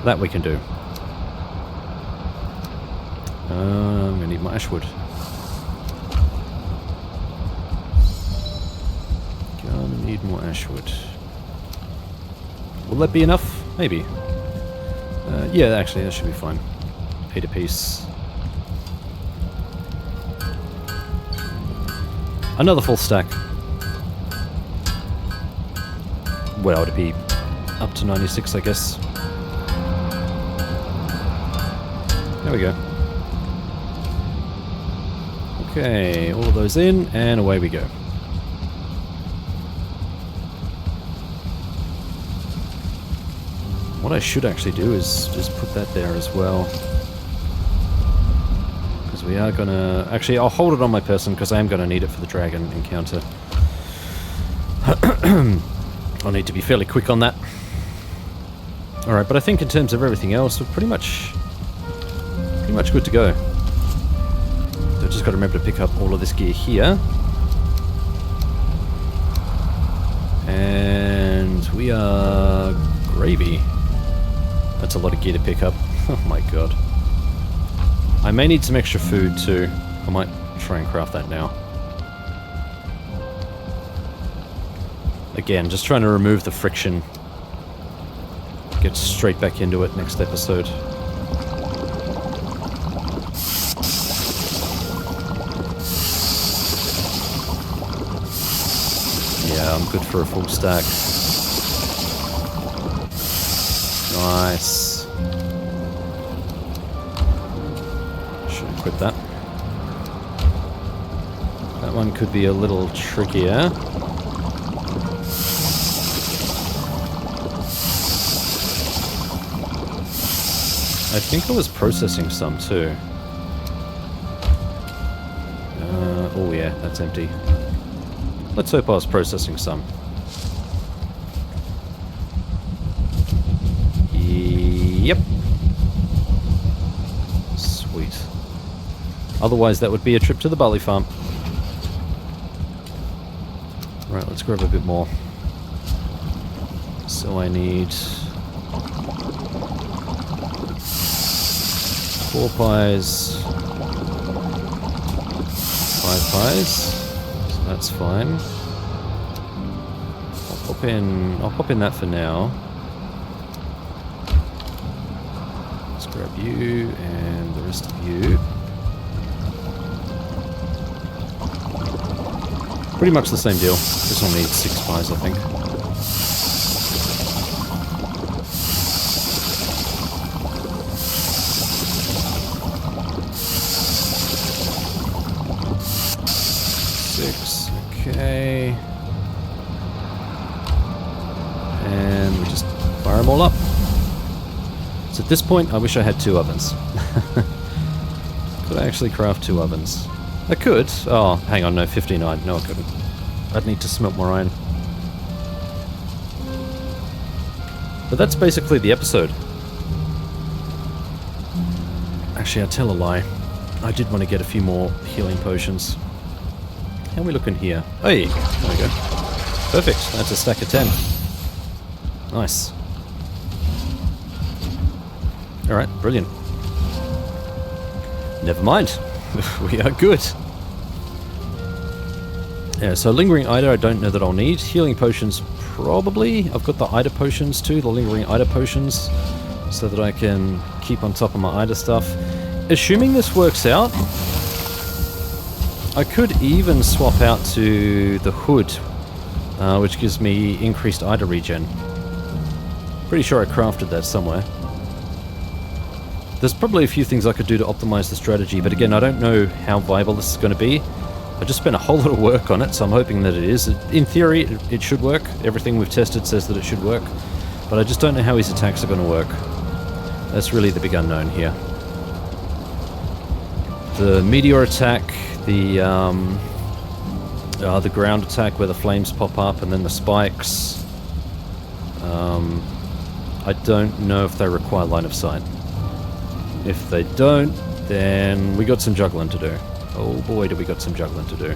That we can do. I'm gonna need my ashwood. Gonna need more ashwood. Will that be enough? Maybe. Yeah, actually, that should be fine. 8 apiece. Another full stack. Well, it'd be up to 96, I guess. There we go. Okay, all of those in, and away we go. What I should actually do is just put that there as well. Because we are gonna... Actually, I'll hold it on my person, because I am gonna need it for the dragon encounter. I'll need to be fairly quick on that. Alright, but I think in terms of everything else, we're pretty much good to go. So I've just got to remember to pick up all of this gear here. And we are gravy. That's a lot of gear to pick up. Oh my god. I may need some extra food too. I might try and craft that now. Again, just trying to remove the friction. Get straight back into it next episode. Yeah, I'm good for a full stack. Nice. Should equip that. That one could be a little trickier. I think I was processing some too. Oh yeah, that's empty. Let's hope I was processing some. Yep. Sweet. Otherwise, that would be a trip to the barley farm. Right, let's grab a bit more. So I need 4 pies, 5 pies. So that's fine. I'll pop in that for now. Let's grab you and the rest of you. Pretty much the same deal. This one needs 6 pies, I think. Okay. And we just fire them all up. So at this point, I wish I had 2 ovens. Could I actually craft 2 ovens? I could. Oh, hang on, no, 59. No, I couldn't. I'd need to smelt more iron. But that's basically the episode. Actually, I tell a lie. I did want to get a few more healing potions. How are we looking here? Hey, there we go. Perfect. That's a stack of 10. Nice. Alright, brilliant. Never mind. We are good. Yeah, so Lingering Ida I don't know that I'll need. Healing Potions probably. I've got the Ida Potions too, the Lingering Ida Potions, so that I can keep on top of my Ida stuff. Assuming this works out, I could even swap out to the Hood, which gives me increased Ida regen. Pretty sure I crafted that somewhere. There's probably a few things I could do to optimize the strategy, but again, I don't know how viable this is going to be. I just spent a whole lot of work on it, so I'm hoping that it is. In theory, it should work. Everything we've tested says that it should work, but I just don't know how his attacks are going to work. That's really the big unknown here. The meteor attack, the ground attack where the flames pop up, and then the spikes. I don't know if they require line of sight. If they don't, then we got some juggling to do. Oh boy, do we got some juggling to do.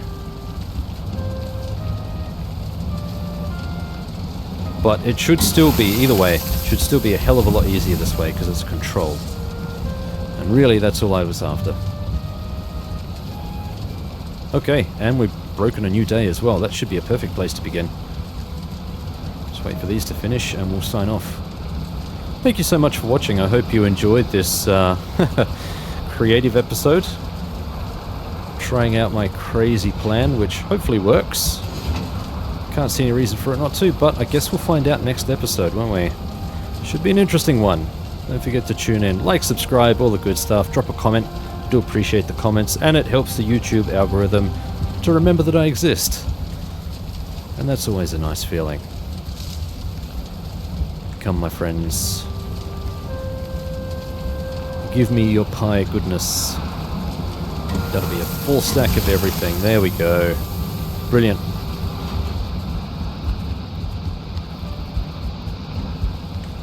But it should still be, either way, it should still be a hell of a lot easier this way because it's controlled. And really, that's all I was after. Okay, and we've broken a new day as well. That should be a perfect place to begin. Just wait for these to finish and we'll sign off. Thank you so much for watching. I hope you enjoyed this creative episode. Trying out my crazy plan, which hopefully works. Can't see any reason for it not to, but I guess we'll find out next episode, won't we? Should be an interesting one. Don't forget to tune in. Like, subscribe, all the good stuff. Drop a comment. I do appreciate the comments, and it helps the YouTube algorithm to remember that I exist. And that's always a nice feeling. Come, my friends. Give me your pie goodness. That'll be a full stack of everything. There we go. Brilliant.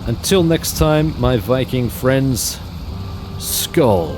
Until next time, my Viking friends, Skull.